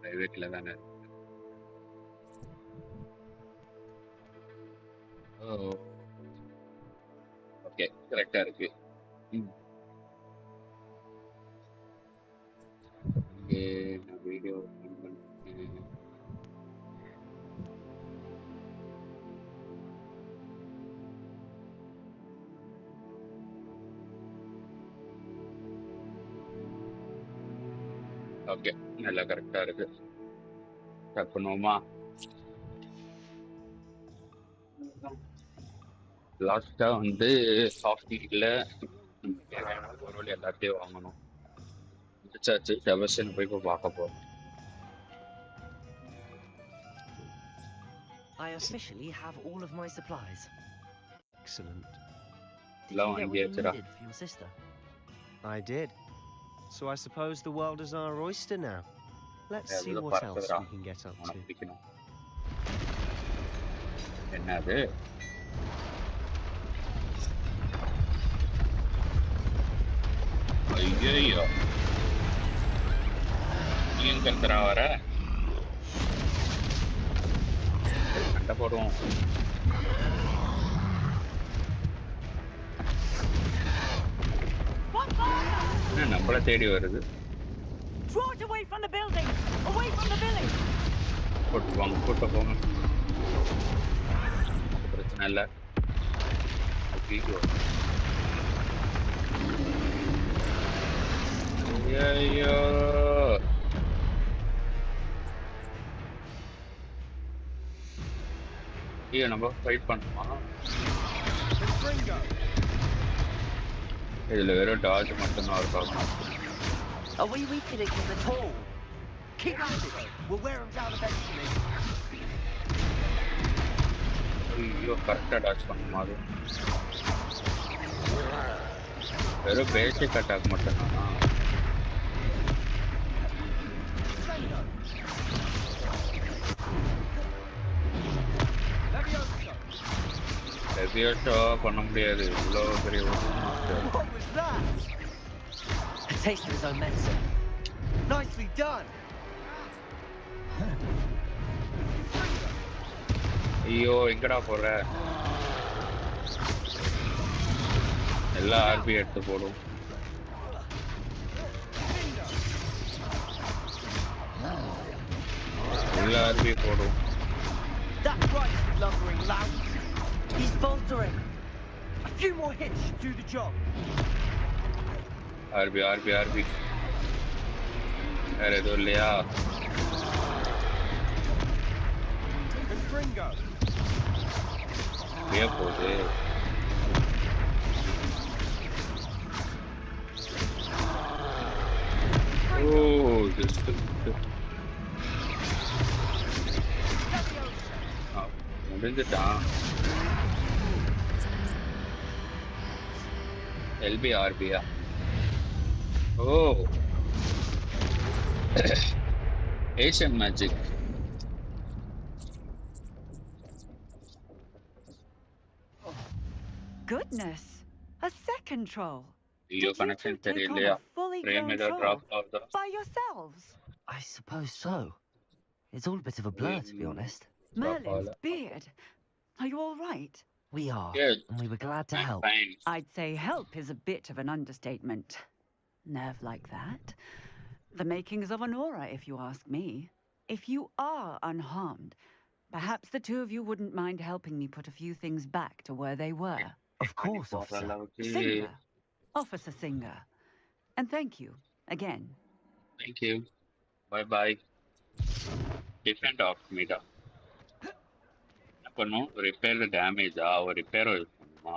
பிரைவேட்ல தானே. ஓ ஓகே கரெக்டா இருக்கு. இங்கே நான் வீடியோ ஆன் பண்ணிட்டேன். ஓகே நல்லா கரெக்டா இருக்கு. ஸ்டார்ட் பண்ணுவோமா? லாஸ்டா வந்து ஹாஸ்பிட்டல்ல தேவையான பொருள் எல்லாத்தையும் வாங்கணும். முடிச்சாச்சு. செபஸ்டியன் போய் இப்போ பார்க்க போறோம். I officially have all of my supplies. Excellent. Did எல்லாம் you get what you வாங்கியாச்சுடா. needed for your sister? I did. So I suppose the world is our oyster now. Let's see அதுதான் what else பறக்குதுடா. we can get up அவனை to. பிடிக்கணும். என்னது? ஐயோ நீ எங்க இருக்கிறா வர? சண்டை போடுவோம். என்ன நம்மள தேடி வருது? Draw it away from the building! Away from the village! கூட்டு போங்க கூட்டு போங்க. பிரச்சனை இல்லை. ஐயோ ஐயோ நம்ம ஃபைட் பண்ணுமா? இதுல வெறும் டாஜ் மட்டும்தான் இருக்காங்க. Are we weakening him at all? Keep at it. We'll wear him down eventually. ஐயோ கரெக்டா டாஜ் பண்ணுமா? அது வெறும் பேசிக் அட்டாக் மட்டும்தானா? லெவியோசா பண்ண முடியாது. இவ்வளோ பெரிய A taste of his own medicine. Nicely done. ஐயோ எங்கடா போற? எல்லா ஆர்பி எடுத்து போடும். எல்லா ஆர்பி போடும். That right, lumbering lout. He's faltering. A few more hits should do the job. RP RP RP வேற எதுவும் இல்லையா? அப்படியே போகுது. ஓ ஜஸ்ட் முடிஞ்சிட்டான். எல்பி ஆர்பியா? ஓ Asian magic. Goodness! A second troll! ஐயோ Did you connection two take on தெரியலையா? a fully ஃப்ரேம் grown ஏதோ troll டிராப் ஆகுதா? by yourselves? I suppose so. It's all a bit of a blur, to be honest. Merlin's beard. Are you all right? We are, Yes. and we were glad to I'm help. fine. I'd say help is a bit of an understatement. Nerve like that. The makings of an aura, if you ask me. If you are unharmed, perhaps the two of you wouldn't mind helping me put a few things back to where they were. Of course, officer. Singer. Officer Singer. And thank you, again. Thank you. Bye bye. Different Hogsmeade. என்ன பண்ணும்? Repair டேமேஜா? ஒரு ரிப்பேரோ use பண்ணுமா?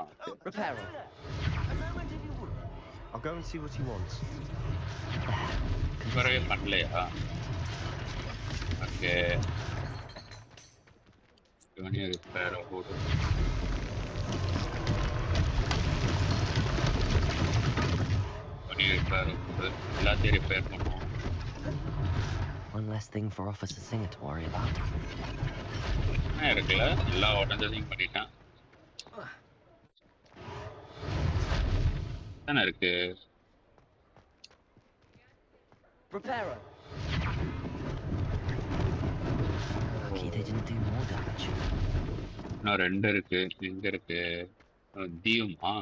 Repair him. I'll go and see what he wants. ரிப்பேரே பண்ணலையா? Okay இவனே repair போடு. இவனே repair போடு. எல்லாத்தையும் ரிப்பேர் பண்ணுவோம். One less thing for Officer Singer to worry about. என்ன இருக்குல்ல? எல்லா உடஞ்சதையும் பண்ணிட்டான். தானே இருக்கு. Repair him. lucky they didn't do more damage. இன்னும் 2 இருக்கு. எங்க இருக்கு? தீயுமா?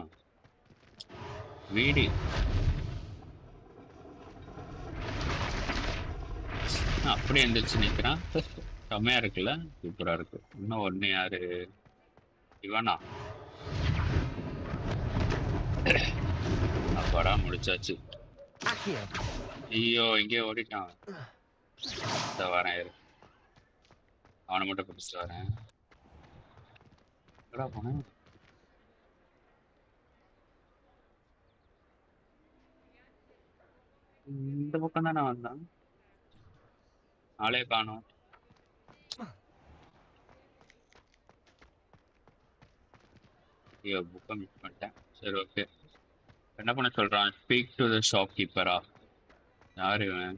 வீடு. அப்படியே எந்திரிச்சு நிற்கிறான். செம்மையா இருக்குல்ல? சூப்பரா இருக்கு. இன்னும் ஒன்று யாரு? இவனா? அப்பாடா முடிச்சாச்சு. ஐயோ இங்கே ஓடிட்டான். வரேன் இரு. அவனை மட்டும் பிடிச்சிட்டு வரேன். எங்கடா போனேன்? இந்த பக்கம் தானே வந்தான். ஆளே காணோம். ஐயோ புக்கை மிஸ் பண்ணிட்டேன். சரி ஓகே. என்ன பண்ண சொல்றான்? ஸ்பீக் டு த ஷாப் கீப்பரா? யாரு இவன்?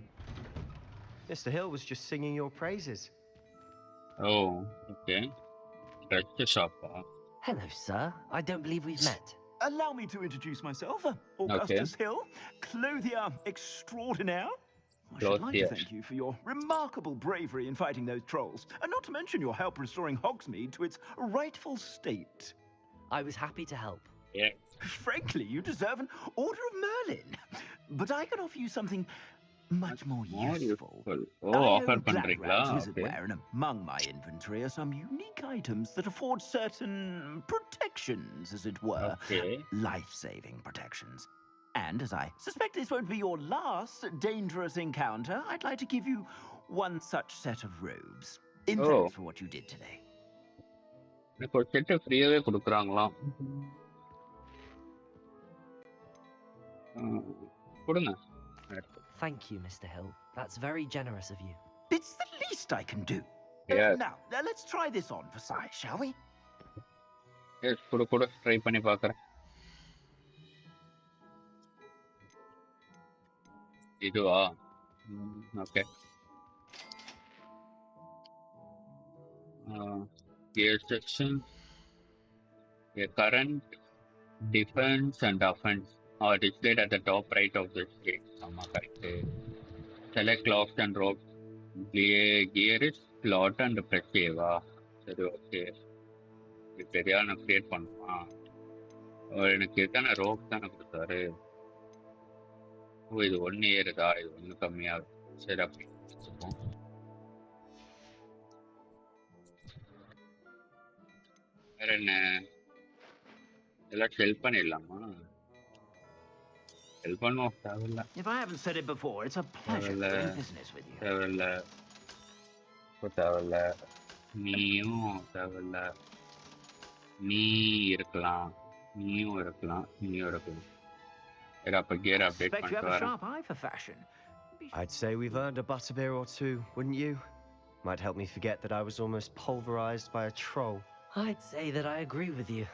Mr. Hill was just singing your praises. Oh, okay. Dress shop. Hello, sir. I don't believe we've met. Allow me to introduce myself. Augustus Hill, clothier extraordinaire. I should like to thank you for your remarkable bravery in fighting those trolls, and not to mention your help restoring Hogsmeade to its rightful state. I was happy to help. Yeah. Frankly, you deserve an Order of Merlin. But I can offer you something much more useful. Oh, offer பண்றீங்களா? Okay. And among my inventory are some unique items that afford certain protections, as it were. Okay. Life-saving protections. And as I suspect this won't be your last dangerous encounter, I'd like to give you one such set of robes. In thanks for what you did today. எனக்கு ஒரு set ஃப்ரீயாவே கொடுக்குறாங்களாம். கொடுங்க. Thank you, Mr. Hill. That's very generous of you. It's the least I can do. Yes. Now, let's try this on for size, shall we? Yes, கூட try பண்ணி பார்க்கறேன். இதுவா? Okay. Gear section. A current, defense and offense are displayed at the top right of the screen. Correct. Select locks and ropes. Gear is slot and press A. சரி okay. இது சரியான create பண்ணுவான். எனக்கு எத்தனை rope தானே கொடுத்தாரு. ஓ இது 1 ஏறுதா? இது 1 கம்மியாகுது. சரி அப்படி வச்சுப்போம். வேற என்ன? எல்லாம் ஹெல்ப் பண்ணிடலாமா? ஹெல்ப் பண்ணுவோம். தேவையில்ல. If I haven't said it before, it's a pleasure doing business with you. தேவையில்ல. தேவையில்ல. நீயும் தேவையில்ல. நீ இருக்கலாம். நீயும் இருக்கலாம். நீயும் இருக்கலாம். சரி அப்ப கியர் அப்டேட் பண்ணிட்டு வரேன். Sharp eye for fashion. I'd say we've earned a butterbeer or two, wouldn't you? Might help me forget that I was almost pulverized by a troll. I'd say that I agree with you.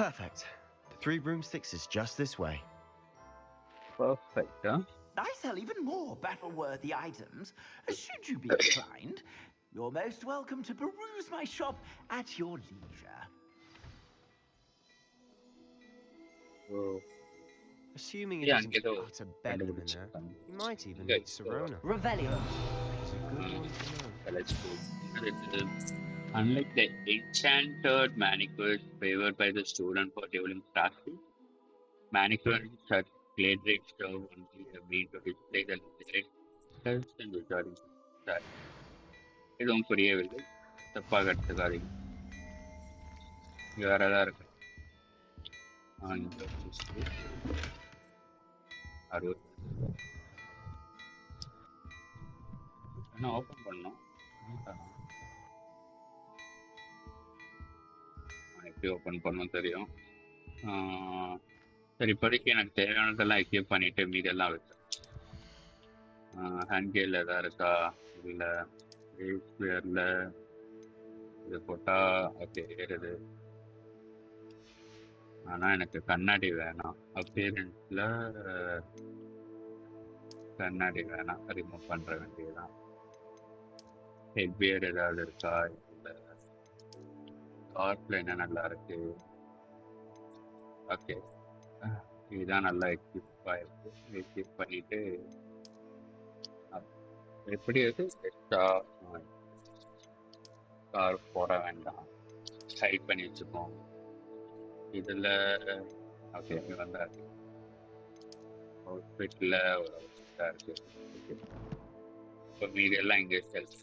Perfect. The 3 broomsticks is just this way. Perfect, huh? I sell even more battle-worthy items. Should you be inclined, you're most welcome to peruse my shop at your leisure. Oh. Assuming it isn't an utter bedlam in there, you might even meet Serona. Revelio. It's a good one to know. Let's go. Unlike the enchanted manicures favored by the student for developing practice, manicures such glade serve only a mean to display the lyrics and wizarding style. இதுவும் புரியவில்லை. தப்பாக எடுத்துக்காதீங்க. இங்கே வேற ஏதாவது இருக்கு. என்ன open பண்ணோம்? எப்படி ஓப்பன் பண்ணணும் தெரியும். சரி இப்போதைக்கு எனக்கு தேவையானதெல்லாம் எக்யூப் பண்ணிட்டு மீதெல்லாம் வச்சேன். ஹேண்ட் கேல் எதாவது இருக்கா? இல்லை வேர்ல இது போட்டா ஓகே ஏறுது. ஆனால் எனக்கு கண்ணாடி வேணாம். அப்பியரன்ஸில் கண்ணாடி வேணாம். ரிமூவ் பண்ணுற வேண்டியதுதான். ஹெட்பியர் ஏதாவது இருக்கா? இல்லை கார்ல என்ன நல்லா இருக்கு? ஓகே இதுதான் நல்லா எக்யூப் ஆயிருக்கு. எக்யூப் பண்ணிட்டு எப்படி இருக்கு? கார் போட வேண்டாம். ஹைட் பண்ணி வச்சுப்போம். இதில் ஓகே வந்தார். அவுட்ஃபிட்டில் ஒரு இதாக இருக்குது. ஓகே இப்போ மீதி எல்லாம் இங்கே self.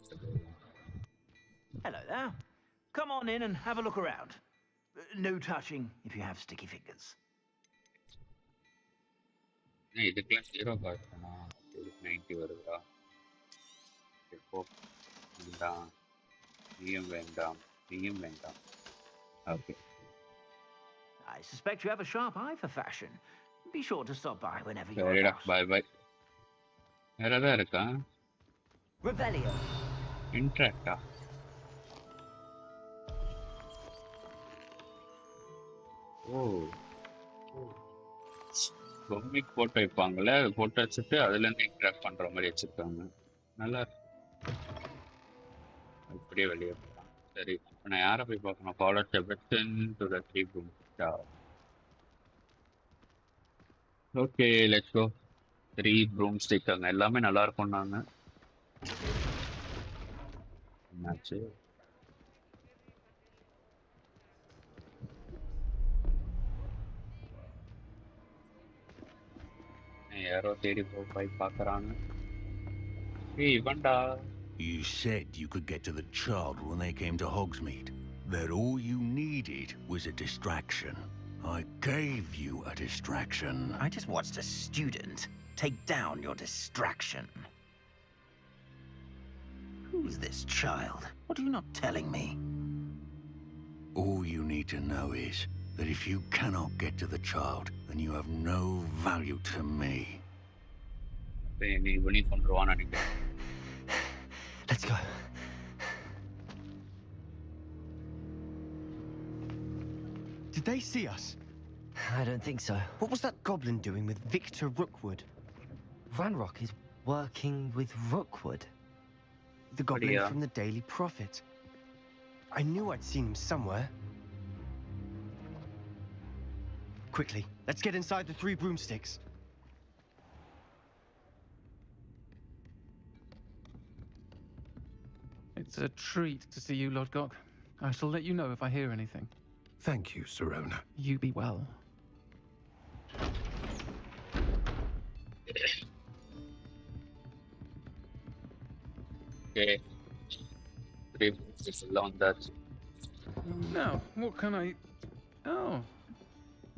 Hello there. Come on in and have a look around. No touching if you have sticky fingers. இதுக்கெல்லாம் 0 காசுனா இதுக்கு 90 வருதா? இப்போ வேண்டாம், நீயும் வேண்டாம், நீயும் வேண்டாம். Okay. I suspect you have a sharp eye for fashion. Be sure to stop by whenever you're சரிடா, about. By by. வேற ஏதாவது இருக்கா? Revelio. இன்ட்ராக்டா? ஓ, பொம்மைக்கு போட்டோ வைப்பாங்கல்ல, அது போட்டோ வச்சுட்டு அதுலேருந்து இன்ட்ராக்ட் பண்ணுற மாதிரி வச்சுருக்காங்க. நல்லா இருக்கு. அப்படியே வெளியே போகலாம். சரி, இப்போ நான் யாரை போய் பார்க்கணும்? Follow Sebastian to the 3 room. Okay, let's go. 3 broom stick அங்கே எல்லாமே நல்லா இருக்கும்னாங்க. என்னாச்சு? யாரோ தேடி போய் பார்க்குறாங்க. ஏய் இவன்டா. You said you could get to the child when they came to Hogsmeade. That all you needed was a distraction. I gave you a distraction. I just watched a student take down your distraction. Who's this child? What are you not telling me? All you need to know is that if you cannot get to the child, then you have no value to me. Let's go. Did they see us? I don't think so. What was that goblin doing with Victor Rookwood? Ranrock is working with Rookwood. The goblin from the Daily Prophet. I knew I'd seen him somewhere. Quickly, let's get inside the 3 broomsticks. It's a treat to see you, Lodgok. I shall let you know if I hear anything. Thank you, Sirona. You be well. Okay. 3 broomsticks along that. Now, what can I... Oh,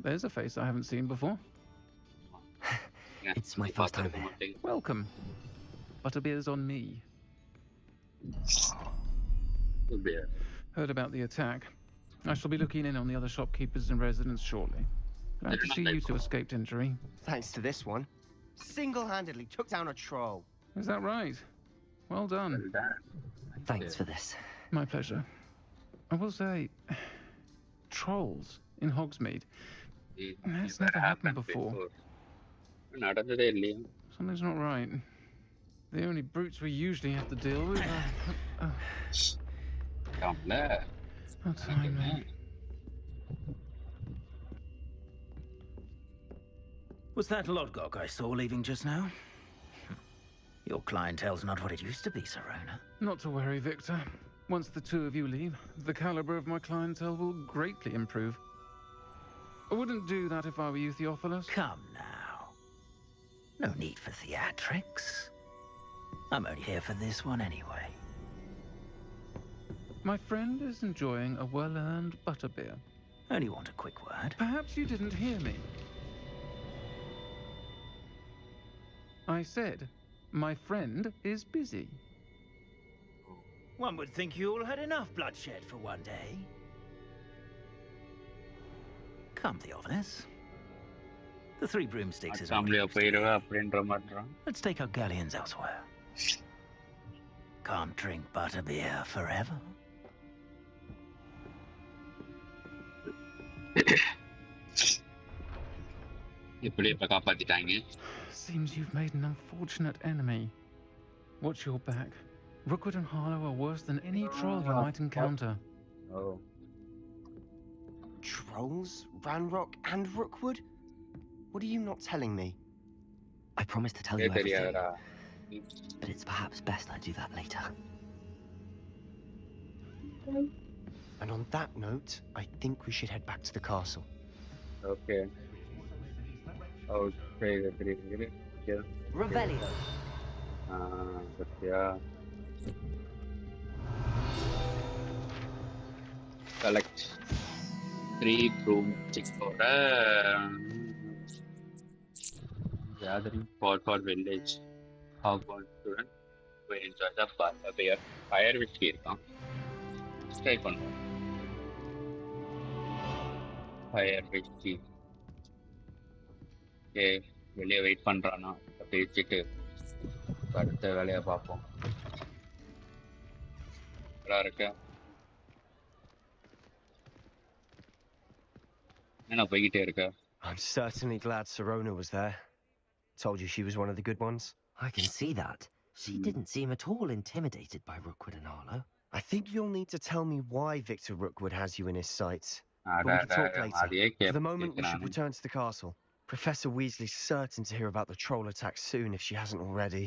there's a face I haven't seen before. It's my first time here. Welcome. Butterbeer's on me. Beer. Heard about the attack. I shall be looking in on the other shopkeepers and residents shortly. Glad to see you two escaped injury. Thanks to this one. Single-handedly took down a troll. Is that right? Well done. Well done. Thanks for this. My pleasure. I will say, trolls in Hogsmeade. That's never happened before. நடந்ததே இல்லையா? Something's not right. The only brutes we usually have to deal with are... Come there. That's fine, mate. Was that Lodgok I saw leaving just now? Your clientele's not what it used to be, Sirona. Not to worry, Victor. Once the 2 of you leave, the caliber of my clientele will greatly improve. I wouldn't do that if I were you, Theophilus. Come now. No need for theatrics. I'm only here for this one anyway. My friend is enjoying a well-earned butterbeer. Only want a quick word. Perhaps you didn't hear me. I said, my friend is busy. One would think you all had enough bloodshed for one day. Come, Theophilus. The 3 broomsticks is all we used. Let's take our galleons elsewhere. Can't drink butterbeer forever. Seems you've made an unfortunate enemy. Watch your back. Rookwood and Harlow are worse than any troll you might encounter. Oh. Trolls? Ranrock and Rookwood? What are you not telling me? I promised to tell you everything, but it's perhaps best I do that later. And on that note, I think we should head back to the castle. Okay. Outside the three minutes. Revelio. But yeah. Collect 3 broomsticks for gathering for village. Hogwarts student will enjoy the fire whiskey. Try பண்ணுவோம். Fire whiskey. Okay வெளியே wait பண்றானா பேசிட்டு அடுத்த வேலையை பார்ப்போம். நல்லா இருக்க என்ன போய்கிட்டே இருக்க? I'm certainly glad Sirona was there. Told you she was one of the good ones. I can see that. She didn't seem at all intimidated by Rookwood and Arlo. I think you'll need to tell me why Victor Rookwood has you in his sights. But we can talk later. For the moment, we should return to the castle. Professor Weasley's certain to hear about the troll attack soon if she hasn't already.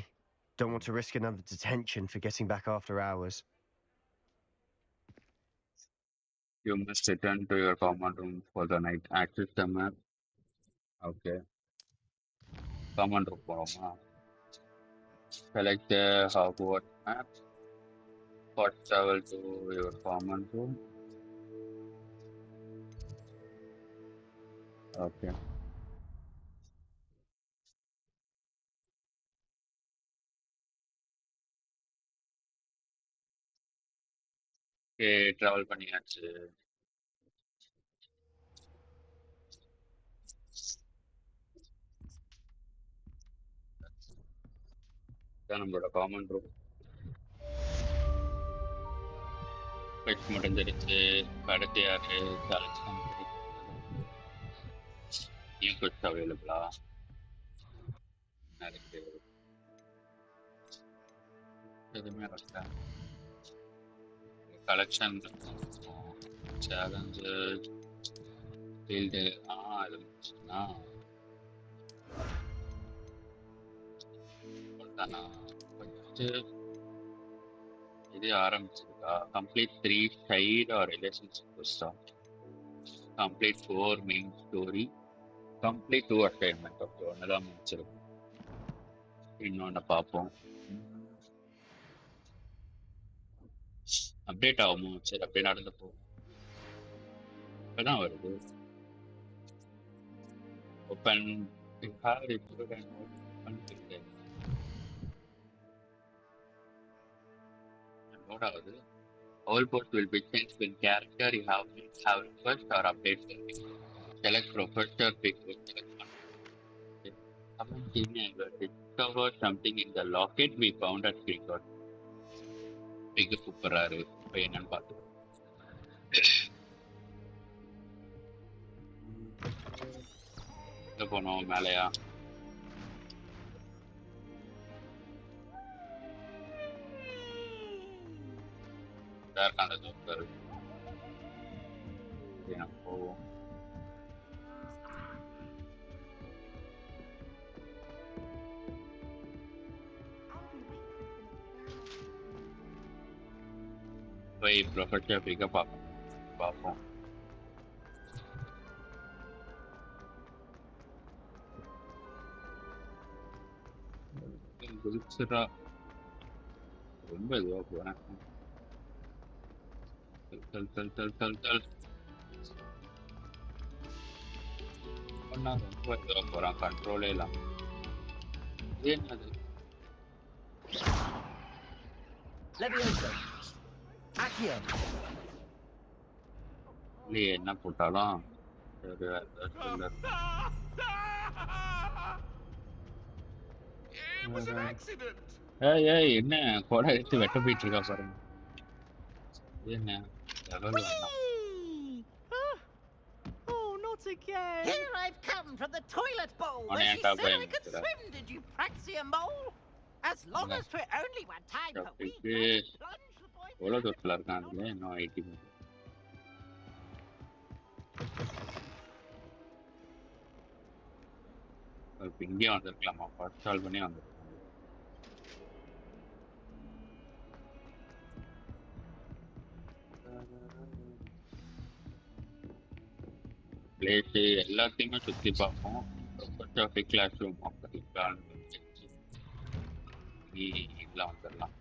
Don't want to risk another detention for getting back after hours. You must return to your common room for the night. Access the map. Okay. Common room போறோமா? Select the Hogwarts map. First travel to your common room. Okay. Okay, travel பண்ணியாச்சு. இதான் நம்மளோட common room. Fetch முடிஞ்சிருச்சு. அடுத்து யாரு challenge complete. New fetch அவைலபிளா? இருக்கு. எதுவுமே இருக்கா? கலெக்ஷன் சேலஞ்சு ஃபீல்டு இது முடிச்சுன்னா இது ஆரம்பிச்சிருக்கா? Complete 3 side or relationship start. Complete 4 main story. Complete 2 assignment. Okay ஒன்றுதான் முடிச்சிருக்கும். இன்னொன்று பார்ப்போம். அப்டேட் ஆகுமோ? சரி அப்படியே நடந்து போகும். இப்போதான் வருது. ஓப்பன் ஆகுது. All posts will be changed when character you have request or update. Select professor pick. Discover something in the locket we found at Gringotts. Pick சூப்பராரு. இப்போ என்னன்னு பார்த்து எங்க போனோம்? மேலையா? அந்த ஜோக்கர் போவோம். போய் ப்ரொஃபஸர் பிக்க பார்ப்போம். குதிச்சுடா. ரொம்ப இதுவா போறேன். ரொம்ப இதுவா போறான். கண்ட்ரோலே இல்லாம. என்னது? என்ன போட்டாலும் என்ன கொடை எடுத்து வெட்ட போயிட்டு இருக்கா பாருங்க. என்ன Oh, not again! Here I've come from the toilet bowl where she said I could swim. Did you praxia mole? As long as we're only one time per week, plunge the boy. எவ்வளவு தூரத்துல இருக்காங்க? இன்னும் 80 minutes. இங்கே வந்திருக்கலாமா? First கால் பண்ணி வந்திருக்கோம். place எல்லாத்தையுமே சுத்தி பார்ப்போம். ப்ரொஃபஸர் கிளாஸ் ரூம் இதெல்லாம் வந்துடலாம்.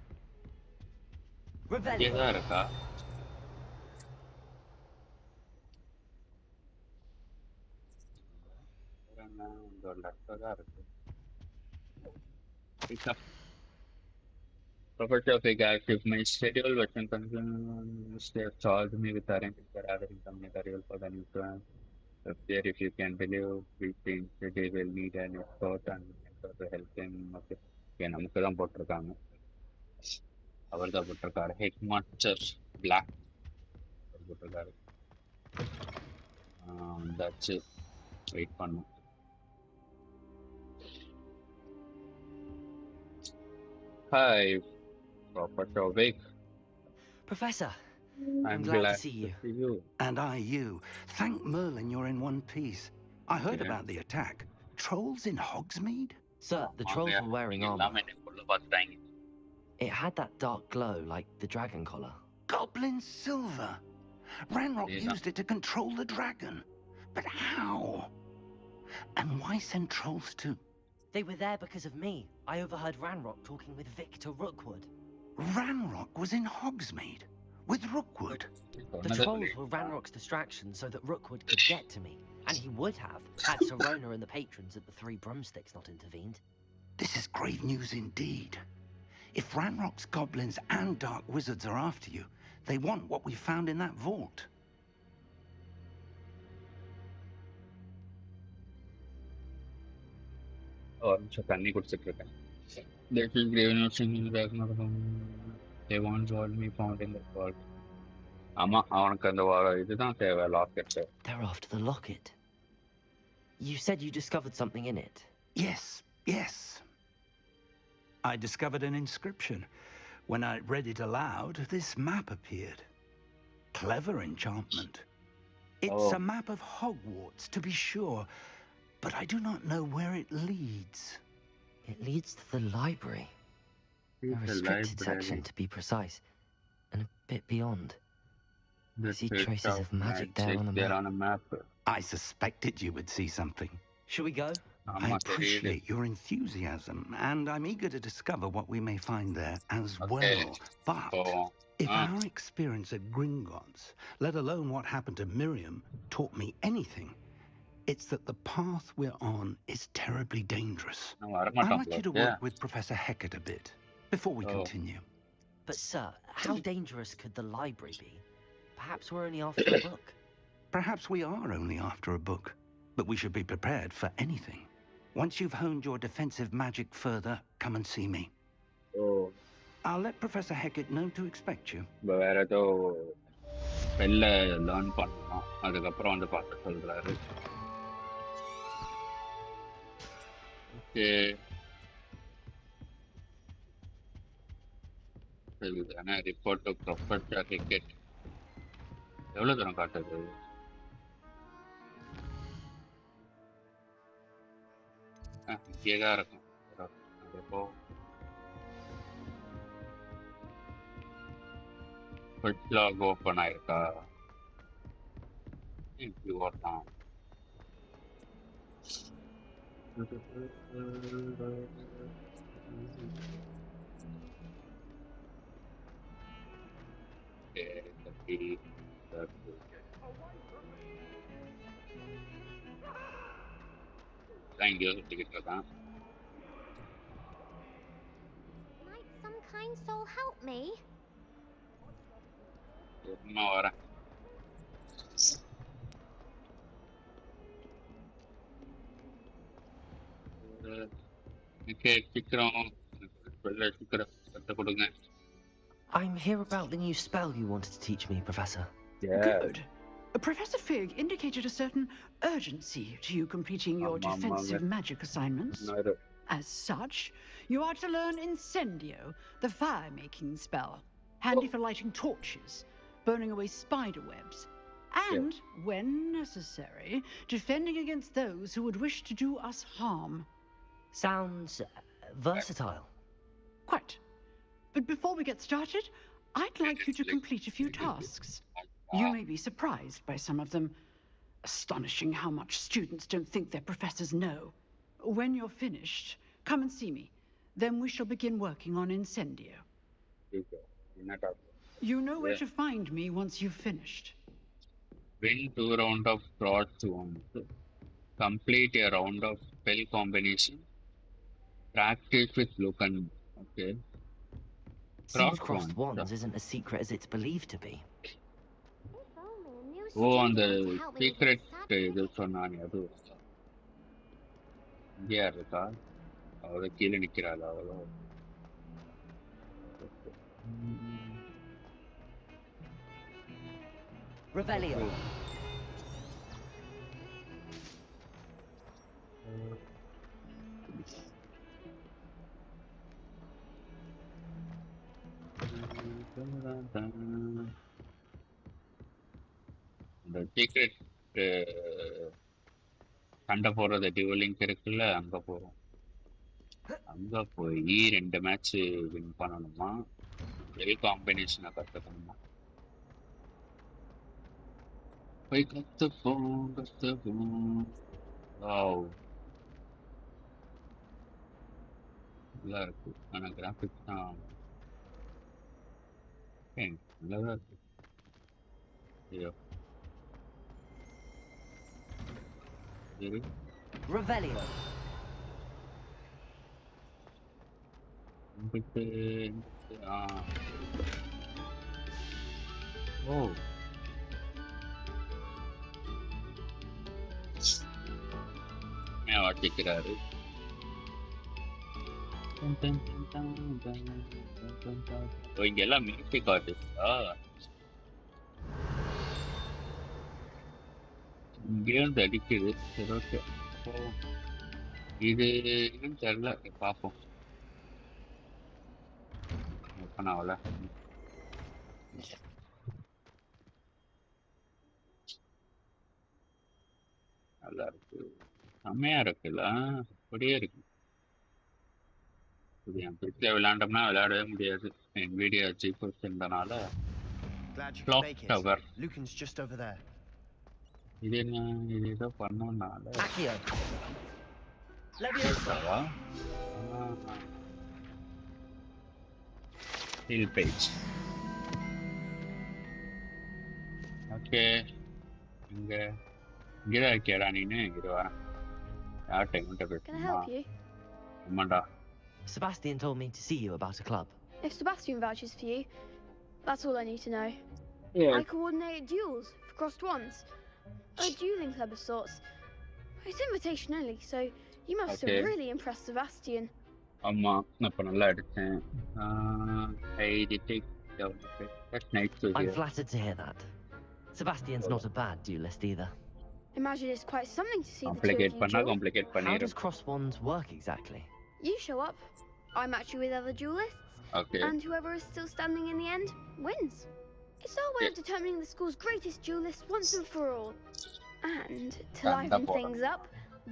இங்கேதான் இருக்கா? ஒரு லெட்டர் தான் இருக்கு. Professor Figures, if my schedule wasn't concerns, they have charged me with arranging for other income material for the new plan. If you can believe, we think they will need an expert and mentor to help them. Okay, நமக்கு தான் போட்டிருக்காங்க. அவர் தான் போட்டிருக்காரு. Head master black போட்டிருக்காரு. That's it. Wait பண்ணும். Hi, Professor Vic. Professor, I'm glad to see you. And I you. Thank Merlin you're in one piece. I heard about the attack. Trolls in Hogsmeade? Sir, the trolls were wearing armor. It had that dark glow like the dragon collar. Goblin silver! Ranrock used it to control the dragon. But how? And why send trolls too? They were there because of me. I overheard Ranrock talking with Victor Rookwood. Ranrock was in Hogsmeade? With Rookwood? The trolls were Ranrock's distraction so that Rookwood could get to me. And he would have, had Sirona and the patrons at the Three Broomsticks not intervened. This is grave news indeed. If Ranrock's goblins and dark wizards are after you, they want what we found in that vault. தண்ணி குடிச்சிட்டு இருக்கேன். They want what we found in the vault. ஆமா, அவனுக்கு அந்த இதுதான் தேவை, locket. They're after the locket. You said you discovered something in it. Yes. I discovered an inscription. When I read it aloud, this map appeared. Clever enchantment. It's a map of Hogwarts, to be sure, but I do not know where it leads. It leads to the library. A restricted section, to be precise, and a bit beyond. I see traces of magic there on a map. I suspected you would see something. Should we go? I appreciate your enthusiasm, and I'm eager to discover what we may find there as well. But if our experience at Gringotts, let alone what happened to Miriam, taught me anything, it's that the path we're on is terribly dangerous. I'd like you to work with Professor Hecat a bit before we continue. But sir, how dangerous could the library be? Perhaps we're only after a book. Perhaps we are only after a book, but we should be prepared for anything. Once you've honed your defensive magic further, come and see me. I'll let Professor Hecat know to expect you. வேற ஏதோ வெளில learn பண்ணணும், அதுக்கப்புறம் வந்து பார்த்து சொல்றாரு. Okay, இதுதானே report to professor ஹெக்கெட். எவ்வளோ தூரம் காட்டுது? இங்கேதான் இருக்கும். ஃபர்ஸ்ட் லாக் ஓப்பன் ஆயிருக்கா? இப்படி ஓட்டலாம். Might some kind soul help me? I'm here about the new spell you wanted to teach me, Professor. Good. Professor Fig indicated a certain urgency to you completing your defensive magic assignments. As such, you are to learn Incendio, the fire-making spell, handy for lighting torches, burning away spider webs, and, when necessary, defending against those who would wish to do us harm. Sounds versatile. Quite. But before we get started, I'd like you to complete a few tasks. You may be surprised by some of them. Astonishing how much students don't think their professors know. When you're finished, come and see me. Then we shall begin working on Incendio. You know where to find me once you've finished. Win 2 rounds of cross wands. Complete a round of spell combination. Practice with Lucan. Okay. Seems crossed wands isn't as secret as it's believed to be. Oh, on the secret this one on the yeah, the killing Nikirala. Revelio. The secret சண்டை போடுறது டியூலிங் இருக்குல்ல அங்க போறோம். அங்க போய் 2 match win பண்ணணுமா, well காம்பினேஷனை கத்துக்கணுமா. போய் கத்துப்போம். Wow, நல்லா இருக்கு. ஆனா கிராஃபிக்ஸ் தான் நல்லாதான் இருக்கு. ஐயோ Revelio. Oh. வாசிக்கிறாரு. இங்க எல்லாம் மியூசிக் ஆர்டிஸ்டா? இங்கேயும் அடிக்குது. சரி, ஓகே. இது இன்னும் தெரியல, பார்ப்போம். ஓப்பன் ஆகல. நல்லா இருக்கு, செம்மையா இருக்குல்ல, அப்படியே இருக்கு. இது என் பிடிச்ச விளையாண்டோம்னா விளையாடவே முடியாது. NVIDIA GeForce இருந்தனால. டவர் இது என்ன, இது ஏதோ பண்ணோம்னால ஸ்டீல் பேஜ். ஓகே, இங்கதான் இருக்கியாடா நீனு? இங்க வரேன். யார்கிட்ட எங்கிட்ட பேசுமா? ஆமாண்டா. Sebastian told me to see you about a club. If Sebastian vouches for you, that's all I need to know. Yeah. I coordinate duels for crossed wands. A dueling club of sorts. It's invitation only, so you must have really impressed Sebastian. ஆமா, அப்ப நல்லா அடிச்சேன். That's nice to hear. I'm flattered to hear that. Sebastian's not a bad duelist either. Imagine it's quite something to see complicate the two of you complicate duel. How does cross wands work exactly? You show up, I match you with other duelists, and whoever is still standing in the end wins. It's our way of determining the school's greatest duelist once and for all. And to liven things up,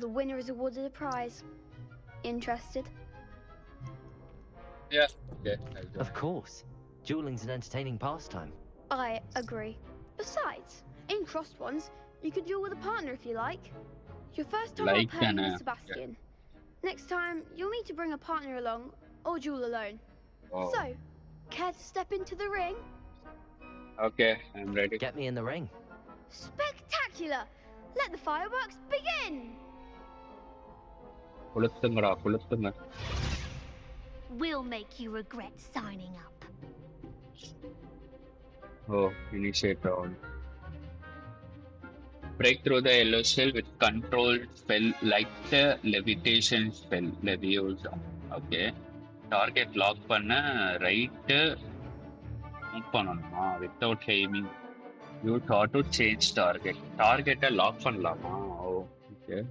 the winner is awarded a prize. Interested? Yeah, okay. Of course. Dueling's an entertaining pastime. I agree. Besides, in crossed ones, you could duel with a partner if you like. Your first time I'll play with Sebastian. Next time, you'll need to bring a partner along, or duel alone. So, care to step into the ring? Okay, I'm ready. Get me in the ring. Spectacular! Let the fireworks begin! Kulustunga. We'll make you regret signing up. Oh, initiate round. Break through the yellow shell with controlled spell like the levitation spell. Leviosa. Okay. Target lock பண்ண right move பண்ணணுமா? Without aiming. Use auto change target. Target lock பண்ணலாமா? Oh, okay.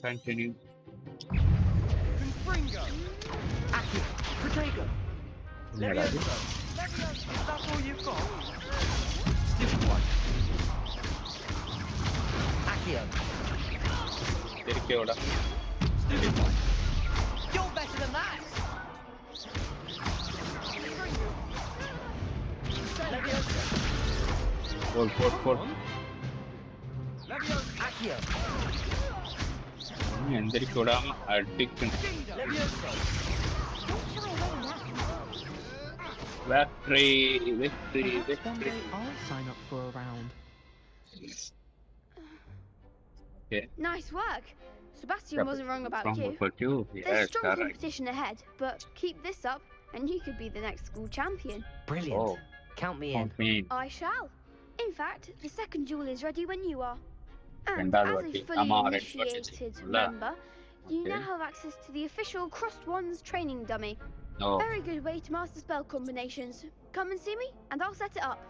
Continue. Confringo. Aki, Protego. Leviosa. Is that all you've got? Stiff one. Akio. Dirkeoda. Stiff one. You're better than that. Four. Accio. எந்திரிக்கூடாம அடிக்கணும். Victory. One day I'll sign up for a round. Okay. Nice work. Sebastian wasn't wrong about you. Yes, There's strong competition ahead, but keep this up and you could be the next school champion. Brilliant. Count me in. I shall. In fact, the second duel is ready when you are. And Rendal as vatti. a fully Amma initiated member, you now have access to the official Crossed Wands training dummy. Oh. Very good way to master spell combinations. Come and see me, and I'll set it up.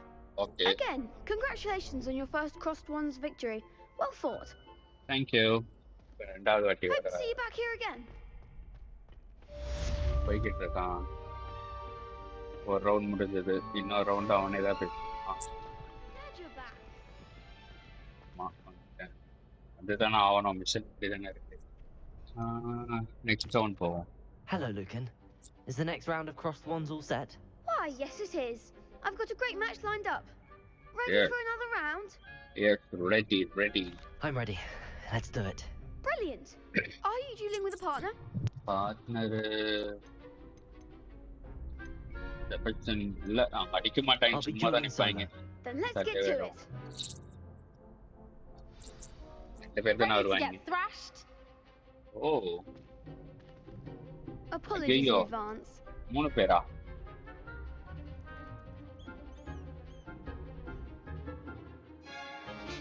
Okay. Again, congratulations on your first Crossed Wands victory. Well fought. Thank you. Rendal vatti. Hope to see you back here again. போய்கிட்டு இருக்கான். ஒரு round முடிஞ்சது. இன்னொரு round அவனே தான் பேசுவான். Glad you're back. அதுதானே ஆகணும். மிஷன் இப்படிதானே இருக்கு. நெக்ஸ்ட் ரவுண்ட் போவோம். Hello, Lucan. Is the next round of Crossed Wands all set? Why, yes it is. I've got a great match lined up. Ready for another round? Yes, ready. I'm ready. Let's do it. Brilliant. Are you dueling with a partner? Partner. Defection இல்ல அடிக்க மாட்டாங்க சும்மா தான் நிப்பாங்க. Then let's get to it. இந்த பேர் தான் வருவாங்க. Get thrashed. Oh. Apologies in advance. 3 பேரா?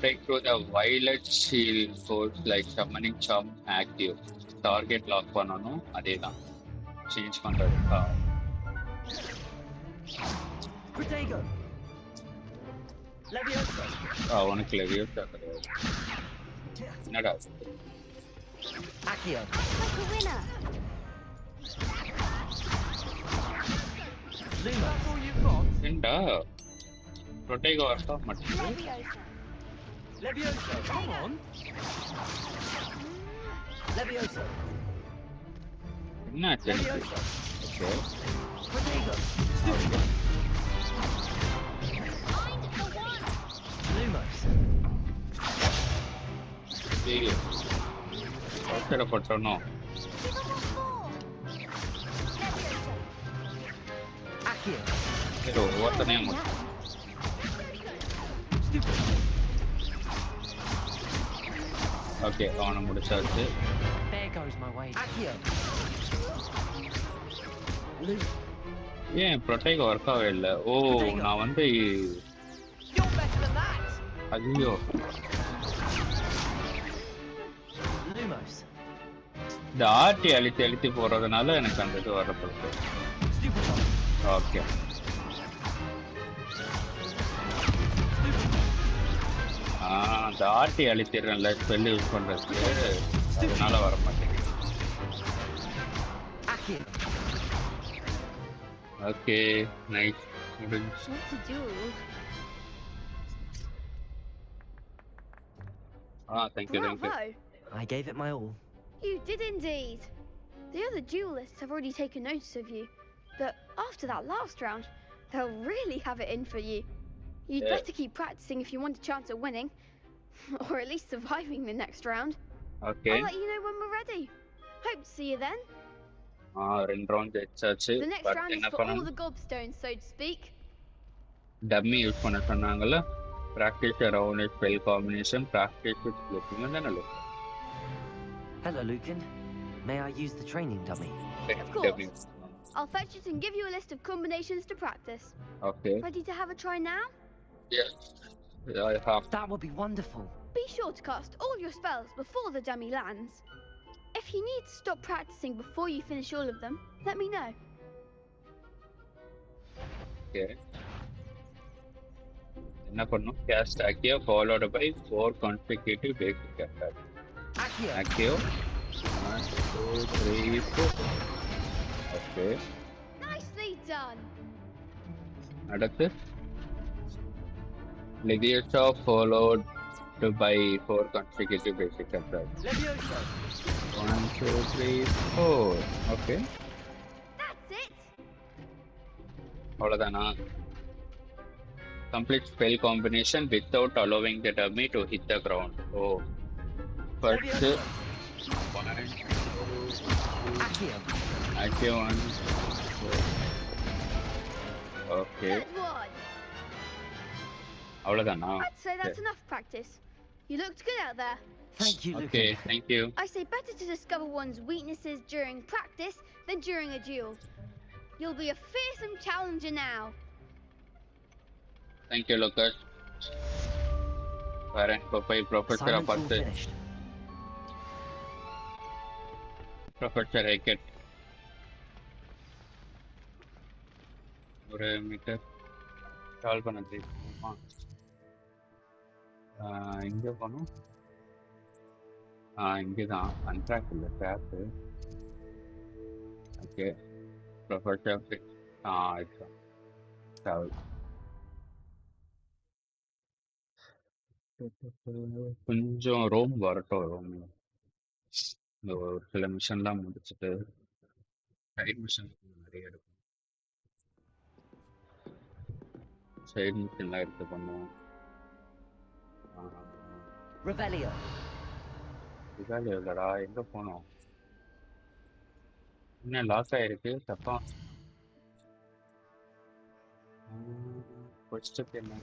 Take through the violet shield force like summoning charm active. Target lock பண்ணனும் அதேதான். Change பண்றதுக்கா. Protego. Leviosa. உனக்கு Leviosa கிடையாது. என்னடா? Accio. Like a winner. Luma. That's all you've got? என்னடா? Protego வரட்டா மட்டும். Leviosa. Come on. Leviosa. என்னாச்சு? Leviosa. Okay. Protego. Lumos. அவசரப்பட்டனோ? Accio. ஏதோ ஒருத்தனே மட்டும். ஓகே அவனை முடிச்சாச்சு. There goes my way. Accio. Luma. ஏன் ப்ரொடெக்ட் ஒர்க் ஆகவே இல்லை? ஓ நான் வந்து You're better than that. ஐயோ Lumos. இந்த ஆர்டி அழுத்தி போறதுனால எனக்கு அந்த இது வரப்படுது. ஓகே அந்த ஆர்டி அழுத்திடுறேன்ல ஸ்பெல் யூஸ் பண்றதுக்கு அதனால வர மாட்டேங்குது. ஓகே நைஸ் முடிஞ்சு. What to do? Thank you. I gave it my all. You did indeed. The other duelists have already taken notice of you, but after that last round, they'll really have it in for you. You'd better keep practicing if you want a chance at winning, or at least surviving the next round. Okay. I'll let you know when we're ready. Hope to see you then. The next round is for all the gobstones, so to speak. Dummy use பண்ண சொன்னாங்கல. Practice around a spell combination. Practice with looking and then look. Hello, Lucan. May I use the training dummy? Of course. I'll fetch it and give you a list of combinations to practice. Okay. Ready to have a try now? Yes. I have. That would be wonderful. Be sure to cast all your spells before the dummy lands. If you need to stop practicing before you finish all of them, let me know. Okay. என்ன பண்ணும்? Cast Accio followed by 4 consecutive basic attacks. Accio. 1, 2, 3, 4. Okay. Nicely done. அடுத்து Leviosa followed by 4 consecutive basic attacks. Leviosa. 1, 2, 3, 4. Okay. That's it. அவ்வளவுதானா? Complete spell combination without allowing the dummy to hit the ground. Oh. first Accio one. Okay. I'd say that's enough practice. You looked good out there. Thank you, Lucan. Okay, thank you. I say better to discover one's weaknesses during practice than during a duel. You'll be a fearsome challenger now. Thank you, Lucas. Professor finished. Professor Hackett. ஒரு metre கால் பண்ண தெரியுமா? எங்கே போகணும்? இங்கே தான் அன்ட்ராக் இல்லை drop. Okay professor travel கொஞ்சம் Rome வரட்டும். ரோம் இந்த ஒரு சில மிஷன்லாம் முடிச்சுட்டு சைட் மிஷன் நிறைய எடுக்கும். சைடு மிஷன்லாம் எடுத்து பண்ணுவோம். Revelio இல்லடா, எங்க போனோம்? என்ன லாஸ் ஆயிருக்கு தப்பா? என்ன?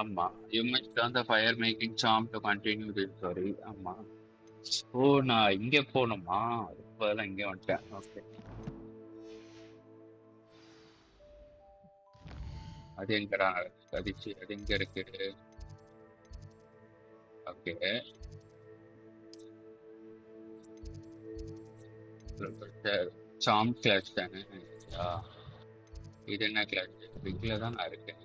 ஆமா, you must turn the fire making charm to continue this story. ஆமா. ஓ, நான் இங்க போகணுமா? இப்பதான் இங்க வந்துட்டேன். ஓகே, அது எங்கடா கதிச்சு? அது எங்க இருக்கு? ஓகே, சாம் கிளாஸ் தானே? இது என்ன கிளாஸ்? பிக்ல தான் நான் இருக்கேன்.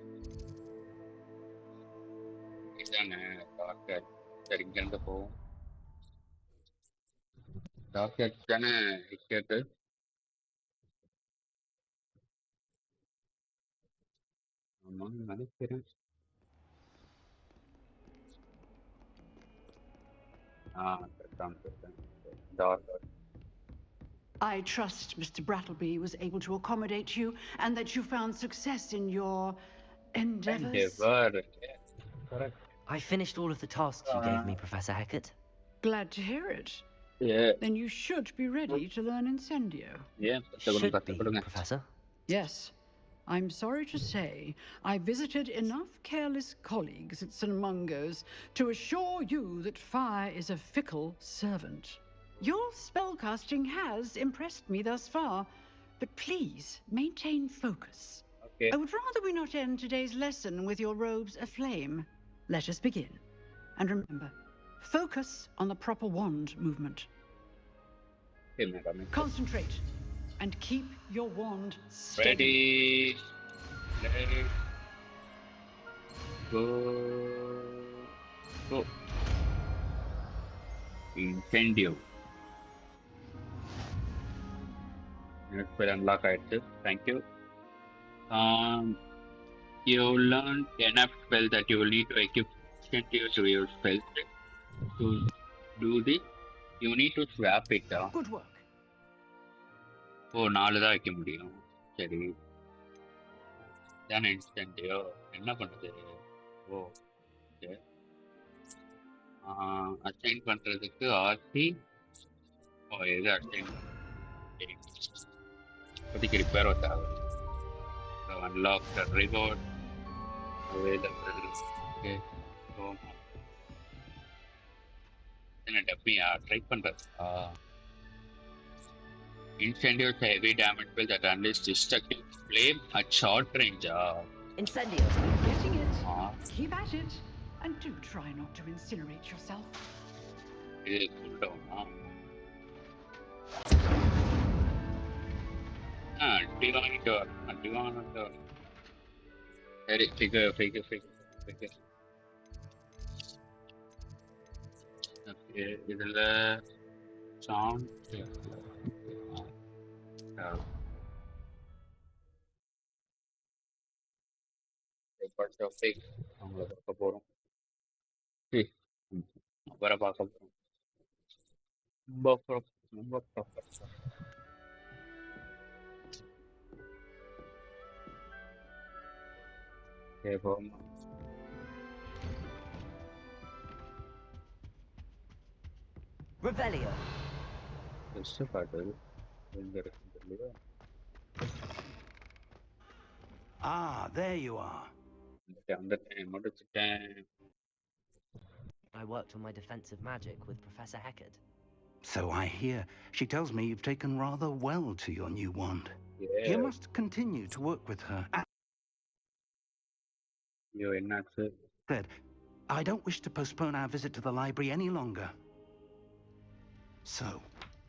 இதுதானே டாக்டர்? சரி, இங்கேருந்து போவோம். டாக்டர் தானே இருக்கிறது? ஆமாம் நினைக்கிறேன். I trust Mr. Brattleby was able to accommodate you and that you found success in your endeavors. Correct. I finished all of the tasks you gave me, Professor Hackett. Glad to hear it. Yeah. Then you should be ready to learn Incendio. Yeah, should be, Professor. Yes. I'm sorry to say, I visited enough careless colleagues at St. Mungo's to assure you that fire is a fickle servant. Your spellcasting has impressed me thus far, but please maintain focus. Okay. I would rather we not end today's lesson with your robes aflame. Let us begin. And remember, focus on the proper wand movement. Okay, madam. Concentrate and keep your wand steady. Ready. Go. Go. Incendio. Next spell unlock ஆயிடுச்சு. Thank you. You learned enough spell that you will need to equip Incendio to your spell set. To do this, you need to swap it. Good work. ஓ, 4 தான் வைக்க முடியும். சரி தானே இன்ஸ்டன்டியோ? என்ன பண்ணுறது? ஓ, okay. Assign பண்ணுறதுக்கு RT. ஓ, எது அசைன்? சரி, இப்போதைக்கு ரிப்பேர் தேவை. அன்லாக் த ரிவார்ட் அவைலபிள். ஓகே, என்ன டப்பியா ட்ரை பண்ணுறது? Incendio is a heavy damage spell that unleashes destructive flame at short range. Incendio. Getting it. Keep at it. And do try not to incinerate yourself. It is cool down, Divanator. Figure. Okay, this is a charm. அவங்கள பார்க்க போறோம். வர பார்க்க போறோம். ரொம்ப professor. Revelio. Ah, there you are. I worked on my defensive magic with Professor Heckard. So I hear. She tells me you've taken rather well to your new wand. Yeah. You must continue to work with her. Said, I don't wish to postpone our visit to the library any longer. So,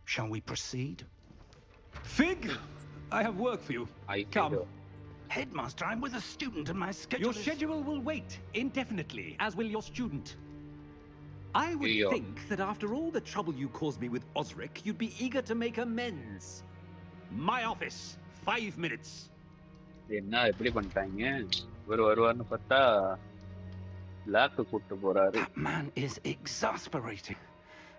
shall we proceed? Fig, I have work for you. Come. Headmaster, I'm with a student and my schedule Your schedule will wait indefinitely, as will your student. I would think that after all the trouble you caused me with Osric, you'd be eager to make amends. My office, 5 minutes. That man is exasperating.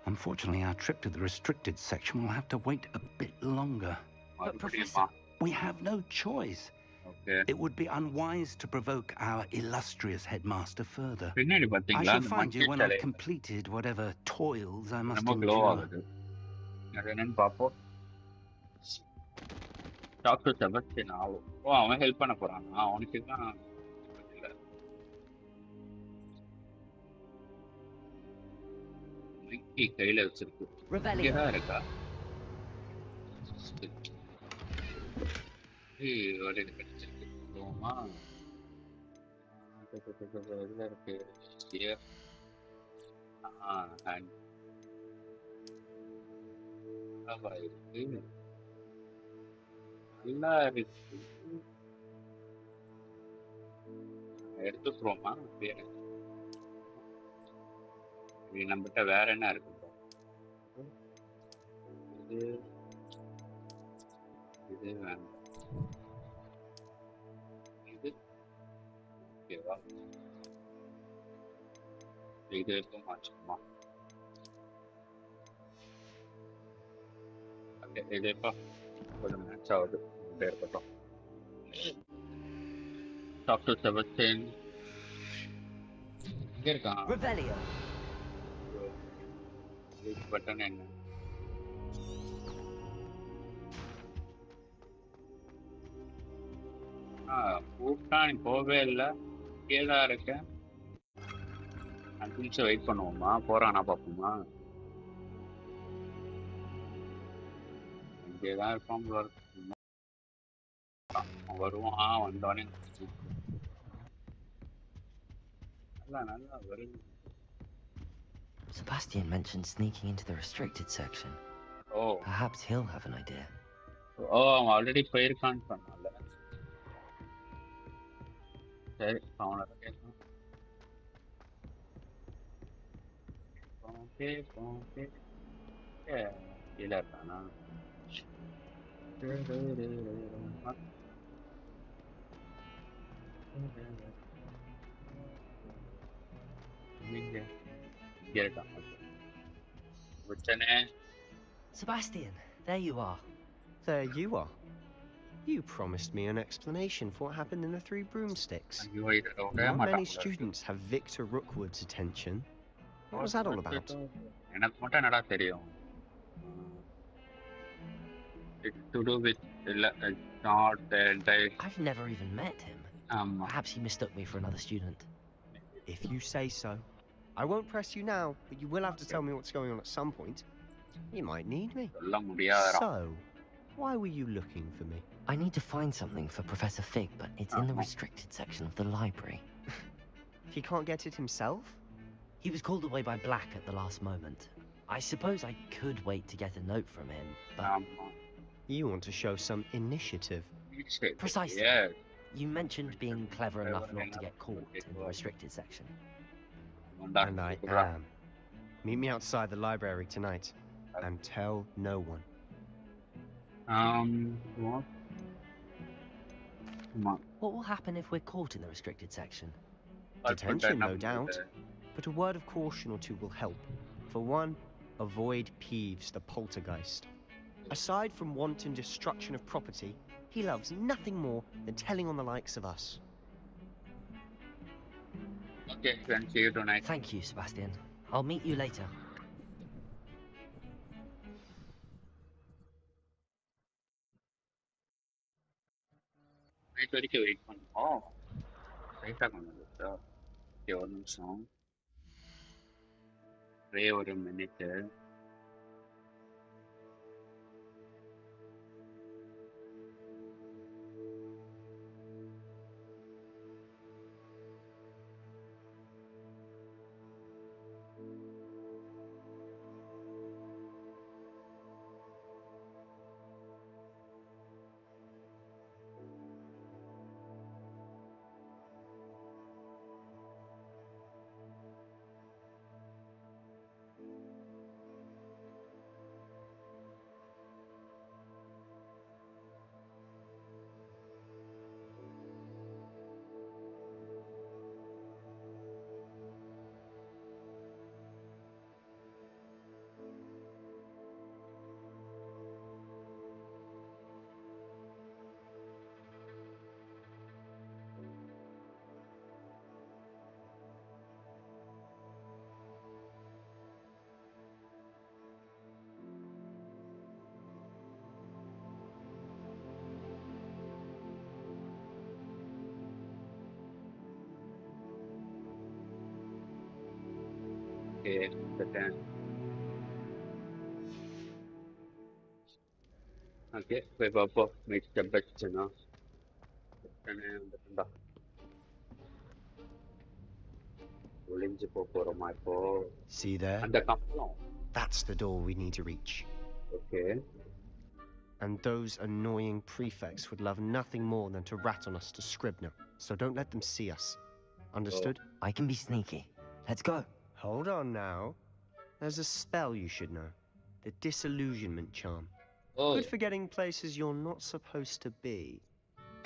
Unfortunately, our trip to the restricted section will have to wait a bit longer. But Professor, we have no choice. Okay. It would be unwise to provoke our illustrious headmaster further. I shall find you when I've completed whatever toils I must endure. Dr. Sebastian, அவன் help பண்ண போறான். அவனுக்கு தான் இல்ல. லிங்கி கையில வச்சிருக்கு. இங்கதான் இருக்கா? ஒரு இது கிடைச்சிருக்கு. போமா. இதுல இருக்கு. Here. And இருக்கு. நல்லா இருக்கு. எடுத்துக்கிறோமா பேரு? நம்மகிட்ட வேற என்ன இருக்கு? இது வேண்டாம். இது ஓகேவா? இது இருக்கும் மாச்சுமா. இது எப்போ கொஞ்சம் மேட்ச் ஆகுது. இருக்கட்டும். டாக்டர் செபஸ்டியன் இங்க இருக்கான். பட்டன் என்ன? கூப்பிட்டா நீ போவே இல்லை. இங்கேதான் இருக்கேன். 5 நிமிஷம் வெயிட் பண்ணுவோமா? போறானா பார்ப்போமா? இங்கேதான் இருப்பான் போல இருக்கு. வருவான். வந்தோடனே நல்லா வருது. Sebastian mentioned sneaking into the restricted section. Oh. Perhaps he'll have an idea. அவன் ஆல்ரெடி போயிருக்கான்னு சொன்னால. சரி, அவனை கேட்கணும். கீழே இருக்கானா? Sebastian, there you are. There you are. You promised me an explanation for what happened in the Three Broomsticks. Not many students have Victor Rookwood's attention. What was that all about? It's to do with not the entire... I've never even met him. Perhaps he mistook me for another student. If you say so. I won't press you now, but you will have to tell me what's going on at some point. You might need me. So, why were you looking for me? I need to find something for Professor Fig, but it's in the restricted section of the library. He can't get it himself? He was called away by Black at the last moment. I suppose I could wait to get a note from him, but... You want to show some initiative. Precisely. Yeah. You mentioned being clever enough not to get caught in the restricted section. And I am. Meet me outside the library tonight, and tell no one. What? What will happen if we're caught in the restricted section? Detention, no doubt. But a word of caution or two will help. For one, avoid Peeves, the poltergeist. Aside from wanton destruction of property, he loves nothing more than telling on the likes of us. Okay, then see you tonight. Thank you, Sebastian. I'll meet you later. Night வரைக்கும் wait பண்ணுவோம். ரைட்டா கொண்டு sir. Okay ஒரு நிமிஷம். ஒரே ஒரு minute. Okay, understand. Okay, போய் பாப்போம். Make the best, no? வந்துட்டா. ஒளிஞ்சு போறோமா இப்போ? See there? அந்த கம்பளம். That's the door we need to reach. Okay. And those annoying prefects would love nothing more than to rat on us to Scribner. So don't let them see us. Understood? I can be sneaky. Let's go. Hold on now. There's a spell you should know. The disillusionment charm. Good for getting places you're not supposed to be.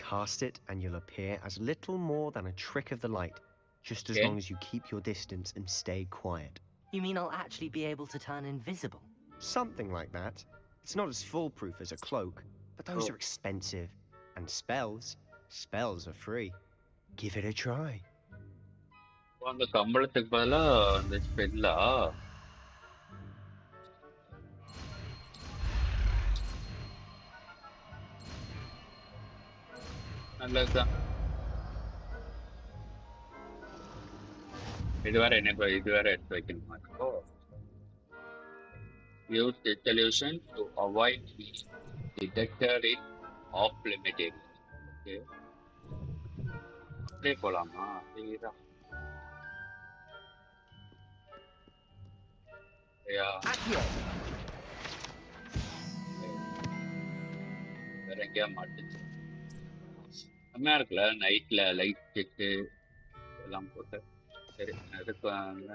Cast it and you'll appear as little more than a trick of the light, just as long as you keep your distance and stay quiet. You mean I'll actually be able to turn invisible? Something like that. It's not as foolproof as a cloak, but those are expensive. And spells are free. Give it a try. அந்த கம்பளத்துக்கு பதிலா அந்த ஸ்பெல்லா? நல்லதுதான். இது வேற எடுத்து வைக்கணுமா? Use the solution to avoid being detected in off-limit areas. Okay. அப்படியே போலாமா? சரிதான். வேற எங்கேயா மாட்டுச்சு. செம்மையா இருக்குல்ல, நைட்ல லைட் செட்டு எல்லாம் போட்டு. சரி, அதுக்கு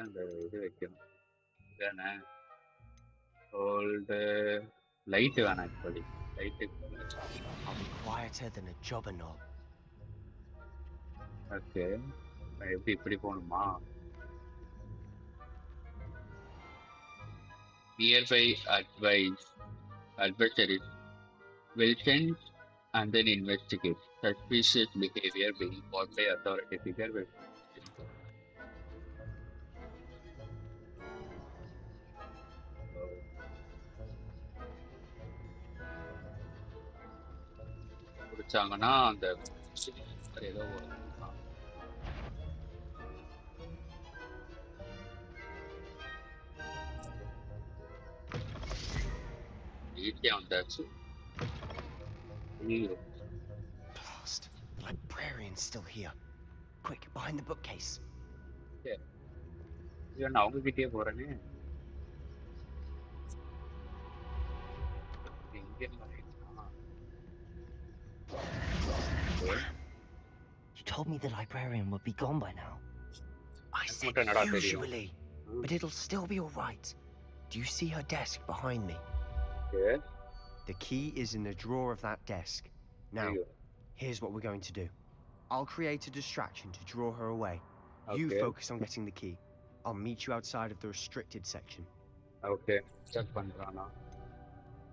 அந்த இது வைக்கணும். இதானே ஓல்டு லைட் வேணாம் இப்படி. I'll be quieter than a jobberknoll. Okay, எப்படி இப்படி போகணுமா? Nearby adversaries will sense and then investigate. Suspicious behavior being caught by authority figure will குடிச்சாங்கன்னா அந்த ஏதோ ஈஸியா வந்தாச்சு. Blast! The librarian's still here. Quick, behind the bookcase. நான் அவங்க கிட்டே போறேனே. You told me the librarian would be gone by now. I said usually, but it'll still be all right. Do you see her desk behind me? Yes. The key is in the drawer of that desk. Now, here's what we're going to do. I'll create a distraction to draw her away. You focus on getting the key. I'll meet you outside of the restricted section. Okay. Check pandrana.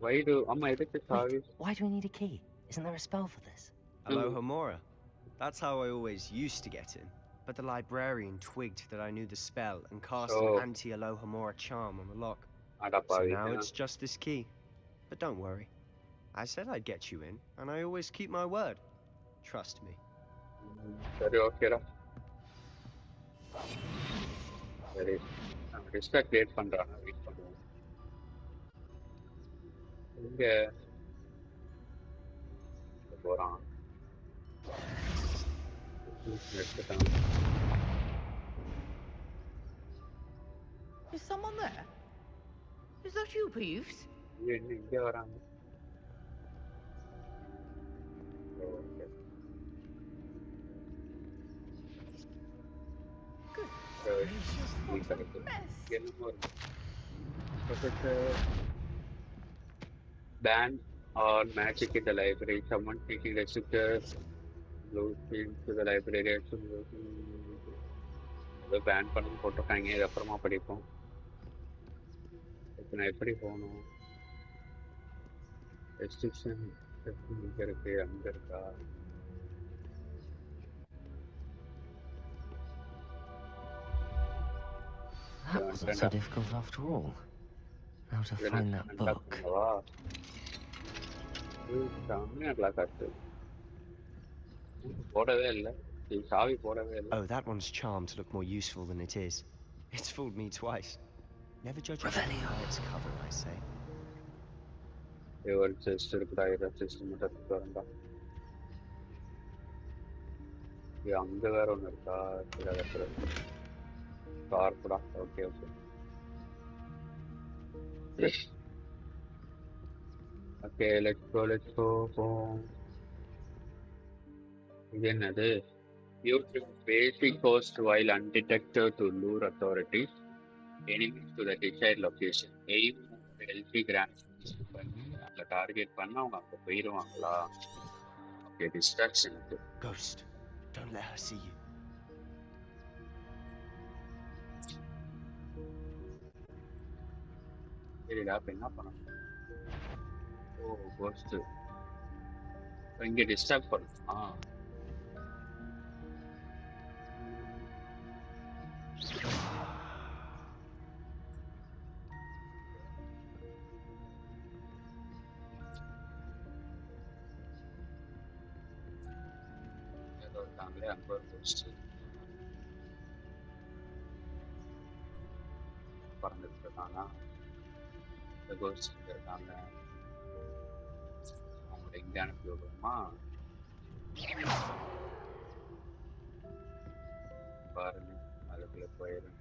Why do we need a key? Isn't there a spell for this? Alohomora. That's how I always used to get in. But the librarian twigged that I knew the spell and cast an anti-Alohomora charm on the lock. So now it's just this key. But don't worry. I said I'd get you in, and I always keep my word. Trust me. Very okay. Very. Respect create பண்றானா wait பண்ணுவோம். இங்க போறான். எடுத்துட்டான். Is someone there? Is that you, Peeves? இங்க வராங்க. Ban or magic in the library. Someone taking restrictors, blue screen to the library. The ban பண்ணி போட்டுருக்காங்க. இது அப்புறமா படிப்போம். இப்போ நான் எப்படி போகணும்? ரெஸ்ட்ரிக்ஷன் இங்க இருக்கு, அங்க இருக்கா? That wasn't so difficult after all. How to find that book. Oh, that one's charmed to look more useful than it is. It's fooled me twice. Never judge a book by its cover, I say. Okay, let's go. Another. Use basic host while undetected to lure authorities, enemies to the desired location. Aim LP grants பண்ணி அந்த target பண்ண அவங்க அங்க போயிடுவாங்களா? Okay, distraction. Ghost, don't let her see you. சரிடா, அப்ப என்ன பண்ணணும்? ஓ, cost இங்க டிஸ்டர்ப் பண்ணுமா? இருக்காங்களே அங்க ஒரு கோஸ்ட் பறந்துட்டு இருக்காங்க. இந்த கோஸ்ட் இங்க இருக்காங்க. அவங்கள எங்க அனுப்பி விடுவோமா? பாருங்க, அதுக்குள்ள போயிடும்.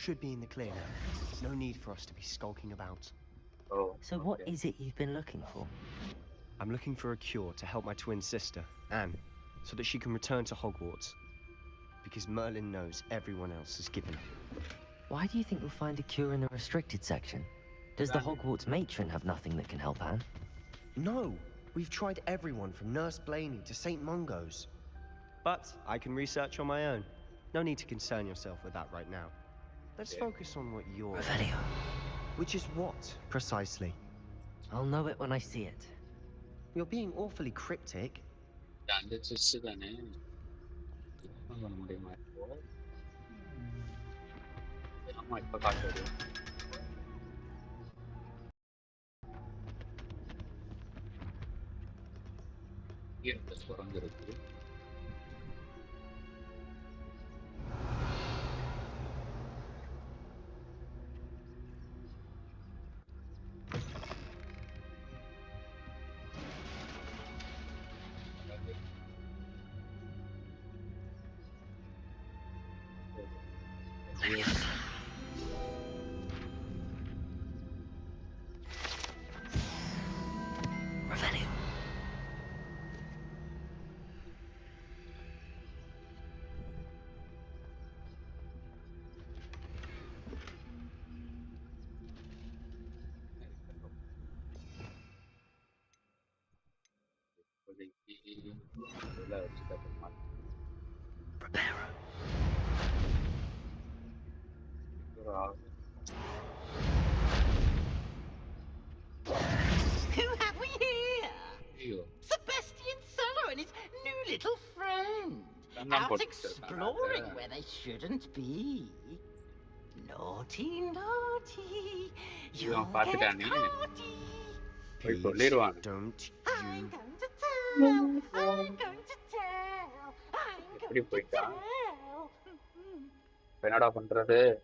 Should be in the clear now. No need for us to be skulking about. Oh. So what is it you've been looking for? I'm looking for a cure to help my twin sister, Anne, so that she can return to Hogwarts. Because Merlin knows everyone else has given up. Why do you think you'll find a cure in the restricted section? Does the Hogwarts matron have nothing that can help Anne? No! We've tried everyone from Nurse Blayney to St. Mungo's. But I can research on my own. No need to concern yourself with that right now. Let's focus on what you're... Revelio. Which is what, precisely? I'll know it when I see it. You're being awfully cryptic. Who have we here? Sebastian Cello and his new little friend. Out exploring where they shouldn't be. Naughty, naughty. You'll get caughty. Please, don't you? I'm going to tell. I'm going to tell. I'm going to tell.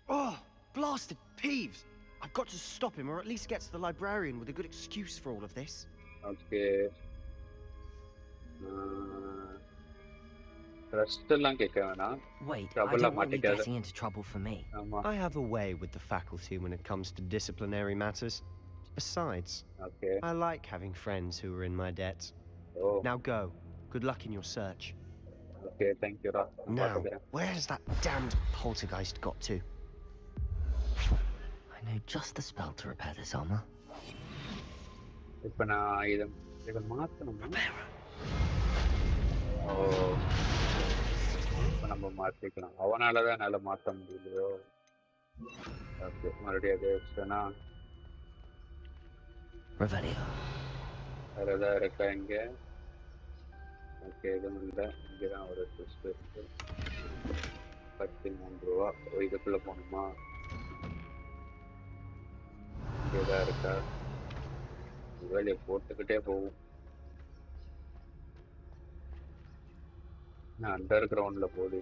Oh, blasted Peeves! I've got to stop him, or at least get to the librarian with a good excuse for all of this. Okay. Wait, I don't want you getting into trouble for me. I have a way with the faculty when it comes to disciplinary matters. Besides, I like having friends who are in my debt. Oh. Now go. Good luck in your search. Okay, thank you, Ra. Now, where's that damned poltergeist got to? I know just the spell to repair this armor. Oh. அவனாலதான் என்னால மாத்த முடியலையோ. Okay, மறுபடியும் அதே வச்சுட்டேனா? வேற ஏதாவது இருக்கா இங்க? Okay, எதுவும் இல்லை. இங்கதான் ஒரு ட்விஸ்ட் இருக்கு. 13 ரூபா. இதுக்குள்ள போகணுமா? இங்கேதான் இருக்கா? வேலையை போட்டுக்கிட்டே போகும். அண்டர் கிரவுண்ட்ல போகுது.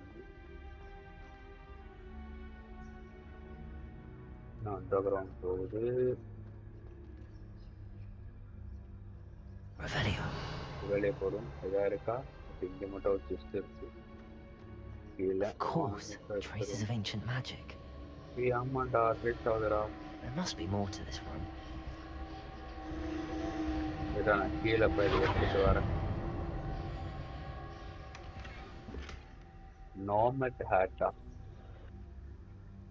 அண்டர் கிரவுண்ட் போகுது. வெளியே போடும். எதா இருக்கா? இங்க மட்டும் ஒரு ட்விஸ்ட் இருக்கு. கீழே traces of ancient magic. ஆமாண்டா, twist ஆகுதுடா. There must be more to this room. இதான் நான் கீழே போய் எடுத்துட்டு வரேன். நார்மல் ஹேட்டா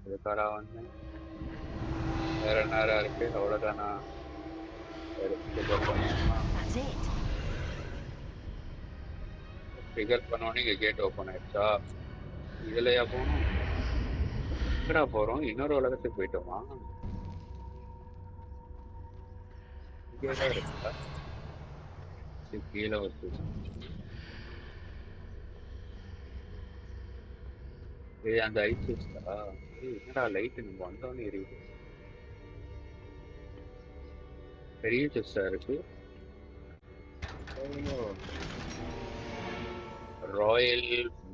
இதுக்காரா வந்து வேற நேரம் இருக்கு. அவ்வளோதானா? ஃபிகர் பண்ணோன்னே இங்கே கேட் ஓப்பன் ஆயிடுச்சா? இதுலையா போகணும்? எங்கடா போகிறோம்? இன்னொரு உலகத்துக்கு போயிட்டோமா? இங்கே தான் இருக்கா? கீழே வச்சு அந்த ஐஸ் வச்சுட்டா? என்னடா லைட்டு நம்ம வந்தோன்னு எரியுது. பெரிய செஸ்டா இருக்கு. Royal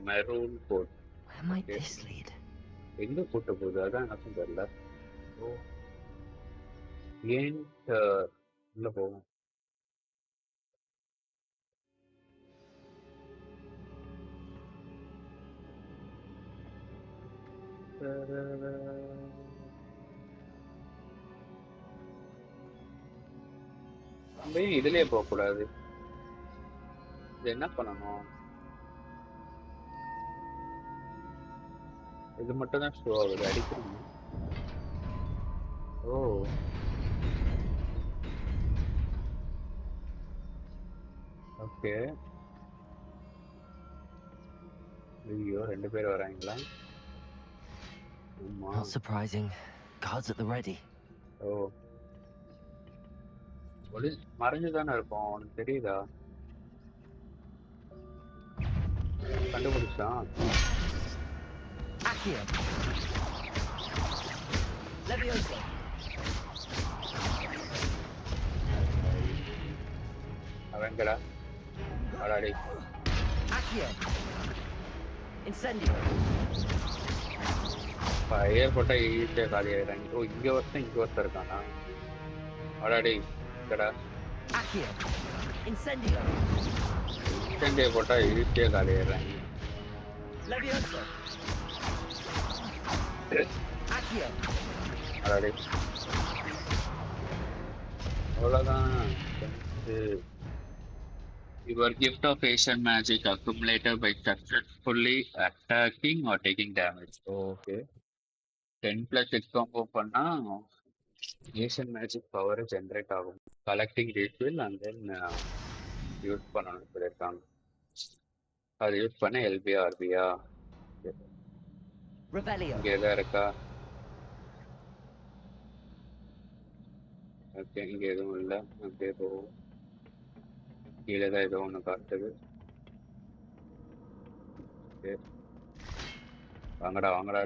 maroon coat. எங்க கூட்ட போகுது? அதான் எனக்கும் தெரியல. ஏன் உள்ள போகும்? இதுலயே போக கூடாது. இது என்ன பண்ணணும்? இது மட்டும் தான் ஷோ ஆகுது. அடிக்கணும். ஓ, ஓகே. ஐயோ, 2 பேர் வராங்களா? Not surprising. Guards at the ready. ஓ, மறைஞ்சுதானே இருக்கும். உனக்கு தெரியுதா? கண்டுபிடிச்சான். அவங்கடா அடாடி. ஃபயர் போட்டா ஈஸியாக காலி ஆயிடுறாங்க. ஓ, இங்கே ஒருத்தர் இருக்கானா? அடாடி இங்கடா. இன்சென்டியை போட்டா ஈஸியாக காலி ஆயிடுறாங்க. அடாடி அவ்வளோதான். Your gift of Asian magic accumulated by successfully attacking or taking damage. Okay. 10+ combo பண்ணா Asian magic power generate ஆகும். Collecting refill and then use பண்ணணும் சொல்லிருக்காங்க. அது யூஸ் பண்ண LBRBயா? இங்கே எதா இருக்கா? ஓகே, இங்கே எதுவும் இல்லை. அப்படியே போகும். கீழே தான் ஏதோ ஒன்று காட்டுது. வாங்கடா வாங்கடா.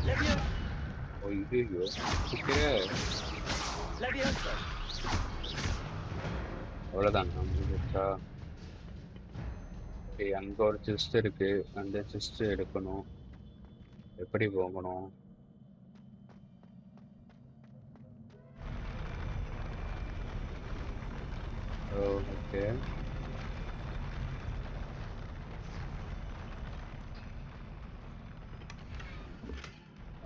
ஐயோ அவ்வளோதான் முடிஞ்சிச்சா? அங்கே ஒரு செஸ்ட் இருக்கு, அந்த செஸ்ட் எடுக்கணும். எப்படி போகணும்? ஓகே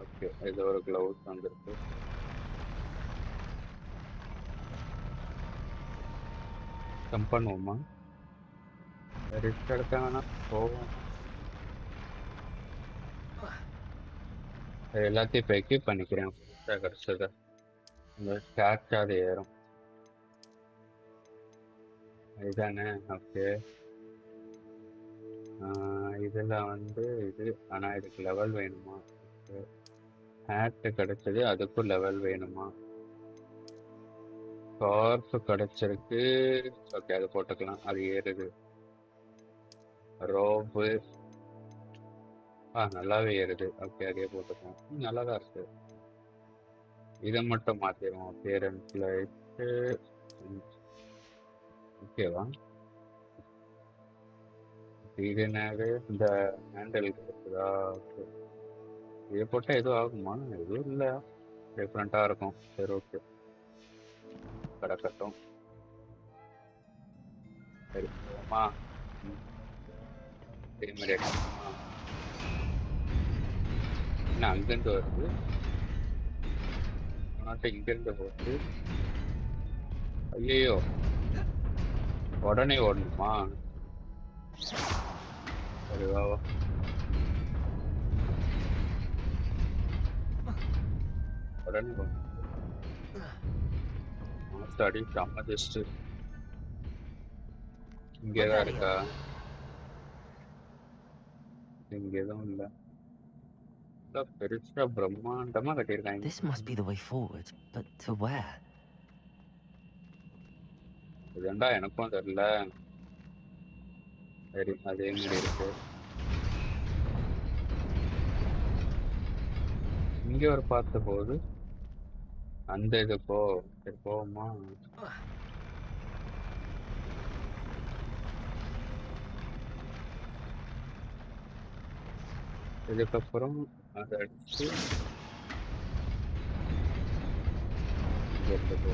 ஓகே, இது ஒரு க்ளவுஸ் வந்துருக்கு. ஜம்ப் பண்ணுவோமா? ரிஸ்க் எடுத்தாங்கன்னா போவோம். எல்லாத்தையும் இப்போ எக்யூப் பண்ணிக்கிறேன். கிடச்சதை இந்த ஸ்டார்ச் அது ஏறும். இதுதானே? ஓகே. இதில் வந்து இது, ஆனால் இதுக்கு லெவல் வேணுமா? ஓகே. ஹேட்டு கிடச்சது, அதுக்கும் லெவல் வேணுமா? ஸ்கார்ஃப் கிடச்சிருக்கு. ஓகே, அது போட்டுக்கலாம், அது ஏறுது. ரோப்பு நல்லாவே ஏறுது. ஓகே, அதே போட்டுக்கலாம். நல்லா தான் இருக்கு. இதை மட்டும் மாற்றிடுவோம். அப்பியரன்ஸில் வச்சு ஓகேவா? இது என்னது? இந்த ஹேண்டில் இருக்குதா? ஓகே, இதை போட்டால் எதுவும் ஆகுமா? எதுவும் இல்லை, டிஃப்ரெண்ட்டாக இருக்கும். சரி ஓகே, கிடக்கட்டும். சரி போமா. இதே மாதிரி எடுக்கணுமா? என்ன அங்கேருந்து வருது? இங்கேருந்து போகுது. ஐயோ, உடனே ஓடணுமா? சரி வா வா. உடனே ஓடணும். அடி செம்ம ஜஸ்ட். இங்கேதான் இருக்கா? இங்க எதுவும் இல்லை. பெருசா பிரம்மாண்டமா கட்டியிருக்காங்க. This must be the way forward, but to where? இதுண்டா எனக்கும் தெரியல. சரி, அதே மாதிரி இருக்கு. இங்க ஒரு பார்த்த போது அந்த இது போ. சரி போவோமா? இதுக்கப்புறம் அதை அடிச்சு இங்க போ.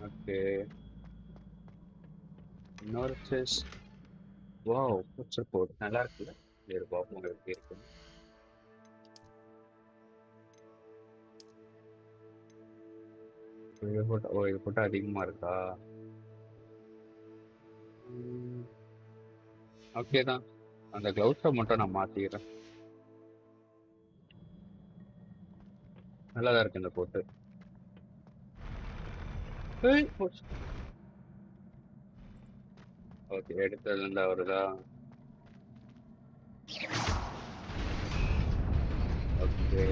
ஓகே, இன்னொரு செஸ்ட். வாவ், பிக்சர் போர்டு நல்லா இருக்குல்ல? சரி பார்ப்போம் எப்படி இருக்கு. இது போட்டா இது போட்டா அதிகமா இருக்கா? ஓகே தான், அந்த க்ளவுஸை மட்டும் நான் மாத்திக்கிறேன். நல்லாதான் இருக்கு இந்த போட்டு. ஓகே, எடுத்ததுல இருந்தா வருதா? ஓகே,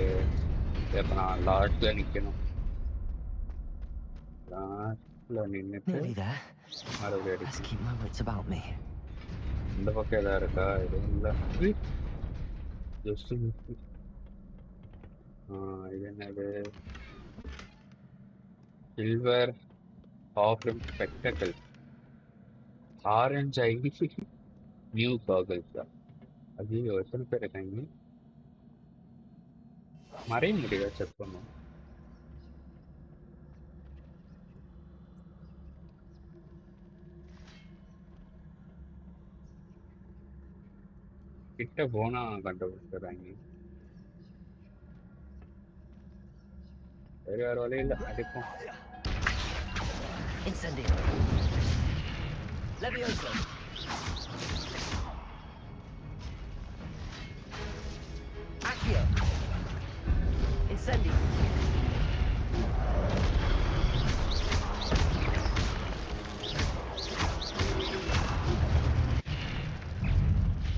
இப்ப நான் லாஸ்ட்ல நிக்கணும். லாஸ்ட்ல நின்னுட்டு மறுபடியும் இந்த பக்கம் ஏதாவது இருக்கா? எதுவும் இல்லை. இது என்னது? சில்வர் ஆஃப்ரம் spectacle, orange I new goggles. அது எத்தனை பேர் இருக்காங்க? மறைய முடியுதா? செக் பண்ணும். கிட்ட போனா கண்டுபிடிச்சிடுறாங்க. வேற வேற வழி இல்லை, அடிப்போம்.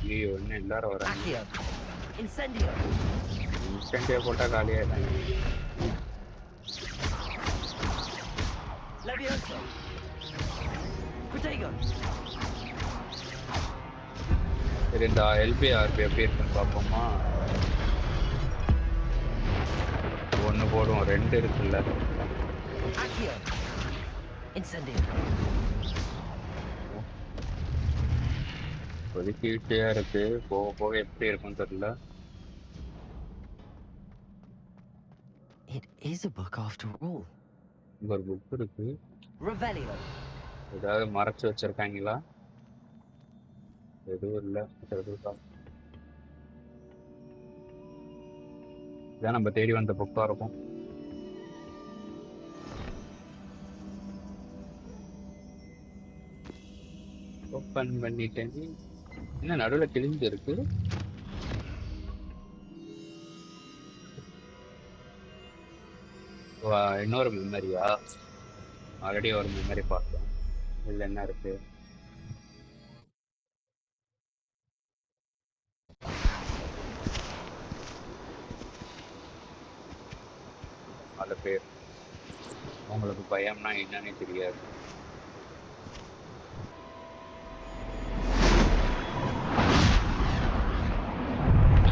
ஐயோ, என்ன எல்லாரும் வராங்க. இன்ஸ்டன்டியா போட்டா காலியாயிட்டாங்க. இந்த LBRB எப்படி இருக்குன்னு பார்ப்போமா? ஒன்று போடும், 2 இருக்குல்ல. இப்போதைக்கு ஈஸியாக இருக்கு, போக போக எப்படி இருக்குன்னு தெரியல. It is a book after all. ஒரு புக் இருக்கு. ஏதாவது மறைச்சு வச்சிருக்காங்களா? எதுவும் இல்லை. இதான் நம்ம தேடி வந்த புக்கா இருக்கும். ஓப்பன் பண்ணிட்டேன். என்ன நடுவில் கிழிஞ்சு இருக்கு? இன்னொரு மெமரியா? ஆல்ரெடி ஒரு மெமரி பார்த்தோம். இதில் என்ன இருக்கு? பல பேர் உங்களுக்கு பயம்னா என்னன்னே தெரியாது.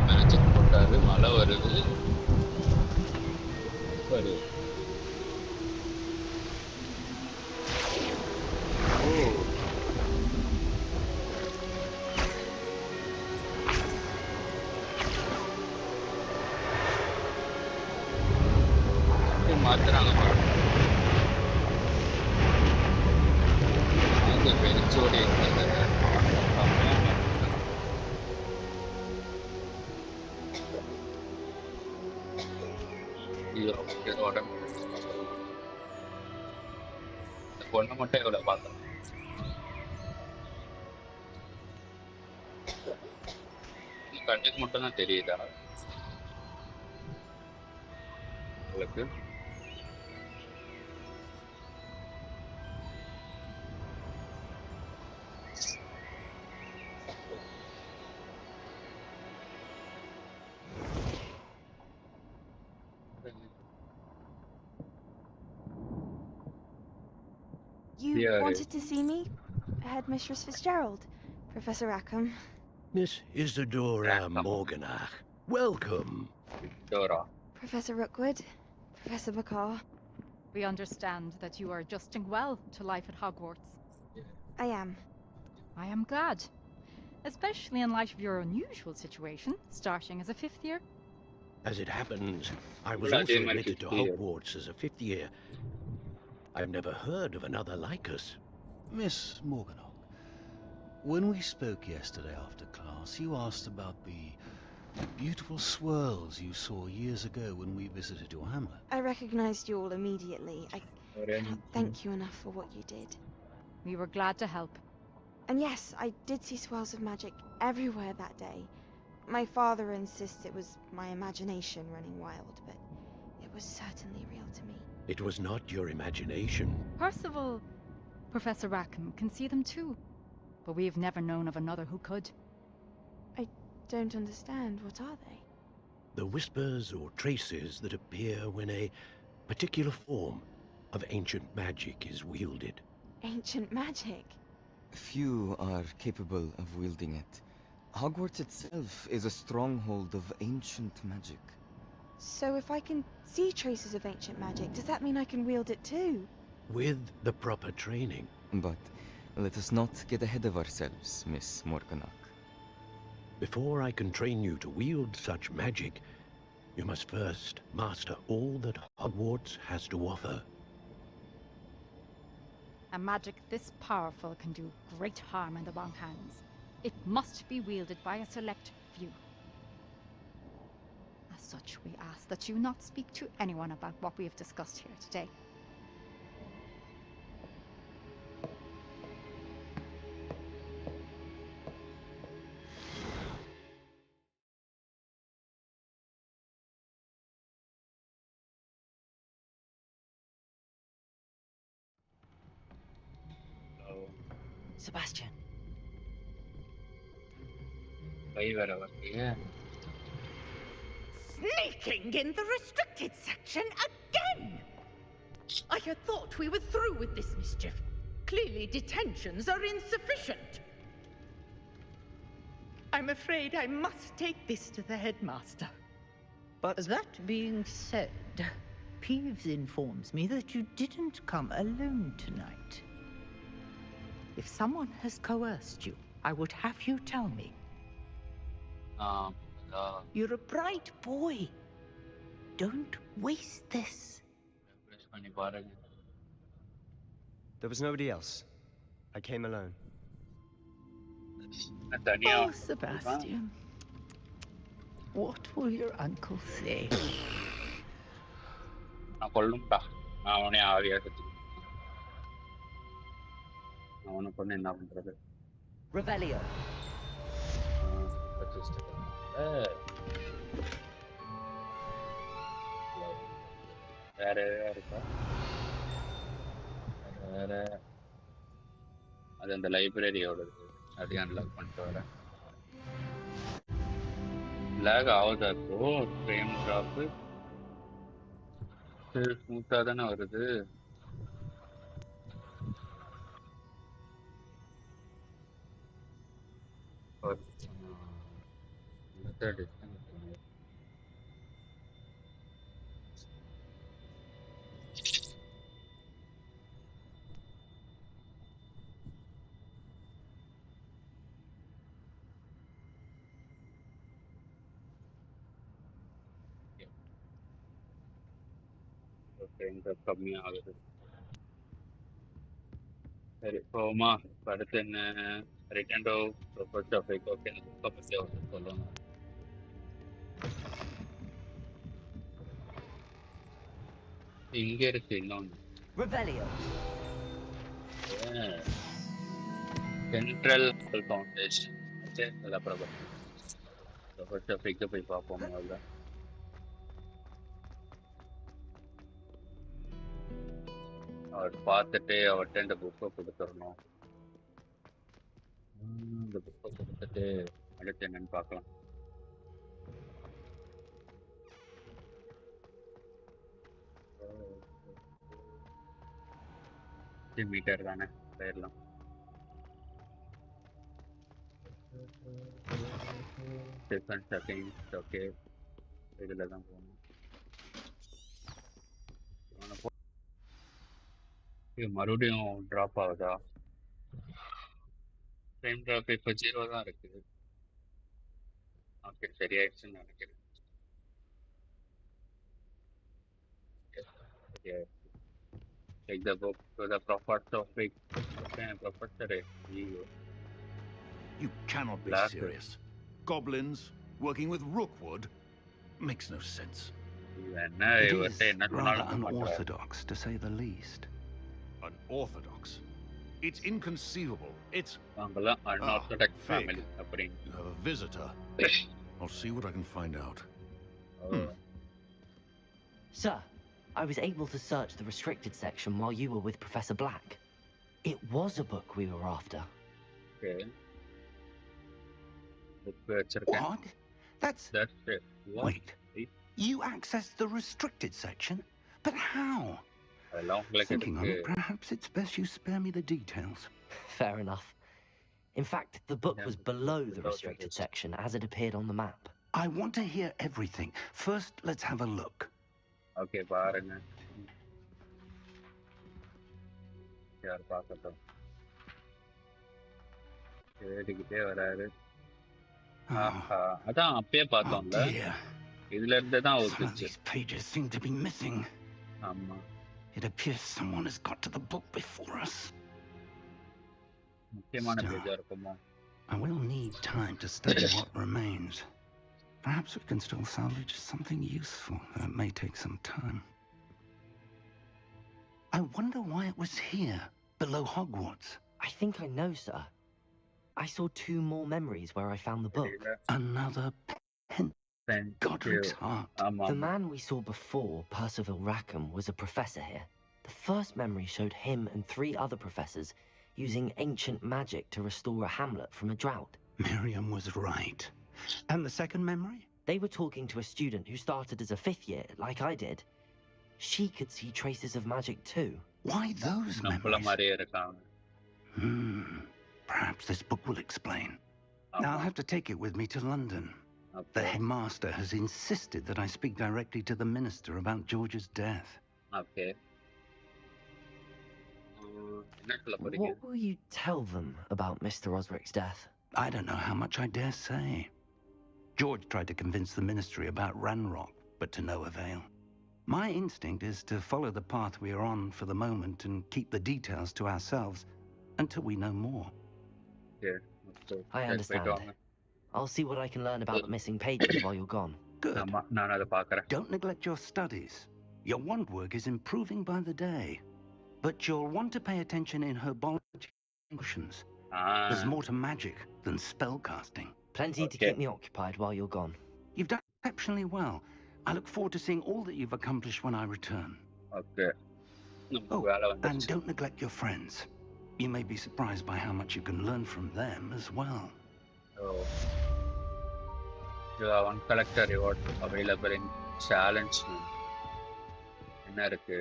மேட்சிக் போட்டாரு, மழை வருது. சரி, மாத்துறாங்க பாருங்க. வெளிச்சோடி பொண்ணு மட்டும் எவ்வளவு பார்த்தோம். கண்ணுக்கு மட்டும் தான் தெரியுதா உங்களுக்கு? You wanted to see me? Headmistress Fitzgerald, Professor Rackham. Miss Isadora Morganach, welcome. Dora. Professor Rookwood, Professor Bakar. We understand that you are adjusting well to life at Hogwarts. I am. I am glad, especially in light of your unusual situation, starting as a 5th year. As it happens, I was also admitted to Hogwarts as a 5th year. I've never heard of another like us. Miss Morganach, when we spoke yesterday after class, you asked about the beautiful swirls you saw years ago when we visited your hamlet. I recognized you all immediately. I can't thank you enough for what you did. We were glad to help. And yes, I did see swirls of magic everywhere that day. My father insists it was my imagination running wild, but it was certainly real to me. It was not your imagination. Percival, Professor Rackham, can see them too. But we've never known of another who could. I don't understand. What are they? The whispers or traces that appear when a particular form of ancient magic is wielded. Ancient magic? Few are capable of wielding it. Hogwarts itself is a stronghold of ancient magic. So if I can see traces of ancient magic, does that mean I can wield it too? With the proper training. But let us not get ahead of ourselves, Miss Morganach. Before I can train you to wield such magic, you must first master all that Hogwarts has to offer. A magic this powerful can do great harm in the wrong hands. It must be wielded by a select few. As such, we ask that you not speak to anyone about what we have discussed here today. Sebastian. Sneaking in the restricted section again! I had thought we were through with this mischief. Clearly detentions are insufficient. I'm afraid I must take this to the headmaster. But that being said, Peeves informs me that you didn't come alone tonight. If someone has coerced you, I would have you tell me. You're a bright boy. Don't waste this. There was nobody else. I came alone. Oh, Sebastian. What will your uncle say? Revelio. அது அந்த லைப்ரரியோட அது unlock பண்ணிட்டு வரேன். லேக் ஆகுதா இப்போ? Frame drop ஸ்மூத்தா தானே வருது. கம்மியாகுது. சரி போமா. அடுத்து என்ன? Return to professor of okay பத்தி சொல்லணும். இங்க இருக்கு இன்னொன்று. Central foundation. அப்புறம் ப்ரொஃபஸர் ஆஃப் போய் பார்ப்போம் முதல்ல. அவர் பார்த்துட்டு அவர்கிட்ட இந்த புக்கை கொடுத்துடணும். இந்த புக்கை கொடுத்துட்டு அடுத்து என்னன்னு பார்க்கலாம். மீட்டர் தானே போயிடலாம். செகண்ட் ஓகே இதில் தான் போகணும். மறுபடியும் ட்ராப் ஆகுதா? ஃப்ரேம் ட்ராப் இப்போ 0 தான் இருக்குது. ஓகே சரியாயிடுச்சுன்னு நினைக்கிறேன். Take the book to the professor of Vic. Professor Vigo. You cannot be serious. Goblins working with Rookwood makes no sense. It is rather unorthodox, to say the least. Unorthodox? It's inconceivable. It's... unorthodox family. You have a visitor. I'll see what I can find out. Sir, I was able to search the restricted section while you were with Professor Black. It was a book we were after. Okay. What? That's it. What? Wait. You accessed the restricted section? But how? Thinking on it, perhaps it's best you spare me the details. Fair enough. In fact, the book was below the restricted section as it appeared on the map. I want to hear everything. First, let's have a look. Okay, பாருங்க. யார் பார்க்கட்டும். தேடிக்கிட்டே வராரு. அதான் அப்பயே பார்த்தோம்ல. இதுல இருந்து தான் ஒதுச்சு. These pages seem to be missing. ஆமா. It appears someone has got to the book before us. முக்கியமான பேஜா இருக்குமா? I will need time to study what remains. Perhaps we can still salvage something useful. It may take some time. I wonder why it was here, below Hogwarts. I think I know, sir. I saw 2 more memories where I found the book. Another pen. Godric's heart. The man we saw before, Percival Rackham, was a professor here. The first memory showed him and 3 other professors using ancient magic to restore a hamlet from a drought. Miriam was right. And the second memory? They were talking to a student who started as a 5th year, like I did. She could see traces of magic too. Why those memories? Perhaps this book will explain. I'll have to take it with me to London. The headmaster has insisted that I speak directly to the minister about George's death. Okay. What will you tell them about Mr. Osric's death? I don't know how much I dare say. George tried to convince the ministry about Ranrock, but to no avail. My instinct is to follow the path we are on for the moment and keep the details to ourselves until we know more. Yeah, I understand. I'll see what I can learn about the missing pages while you're gone. Good. Don't neglect your studies. Your wand work is improving by the day. But you'll want to pay attention in herbology functions. There's more to magic than spellcasting. Plenty to keep me occupied while you're gone. You've done exceptionally well. I look forward to seeing all that you've accomplished when I return. Okay. Oh, and don't neglect your friends. You may be surprised by how much you can learn from them as well. Oh. You have one collector reward available in challenge room. Enna irukku?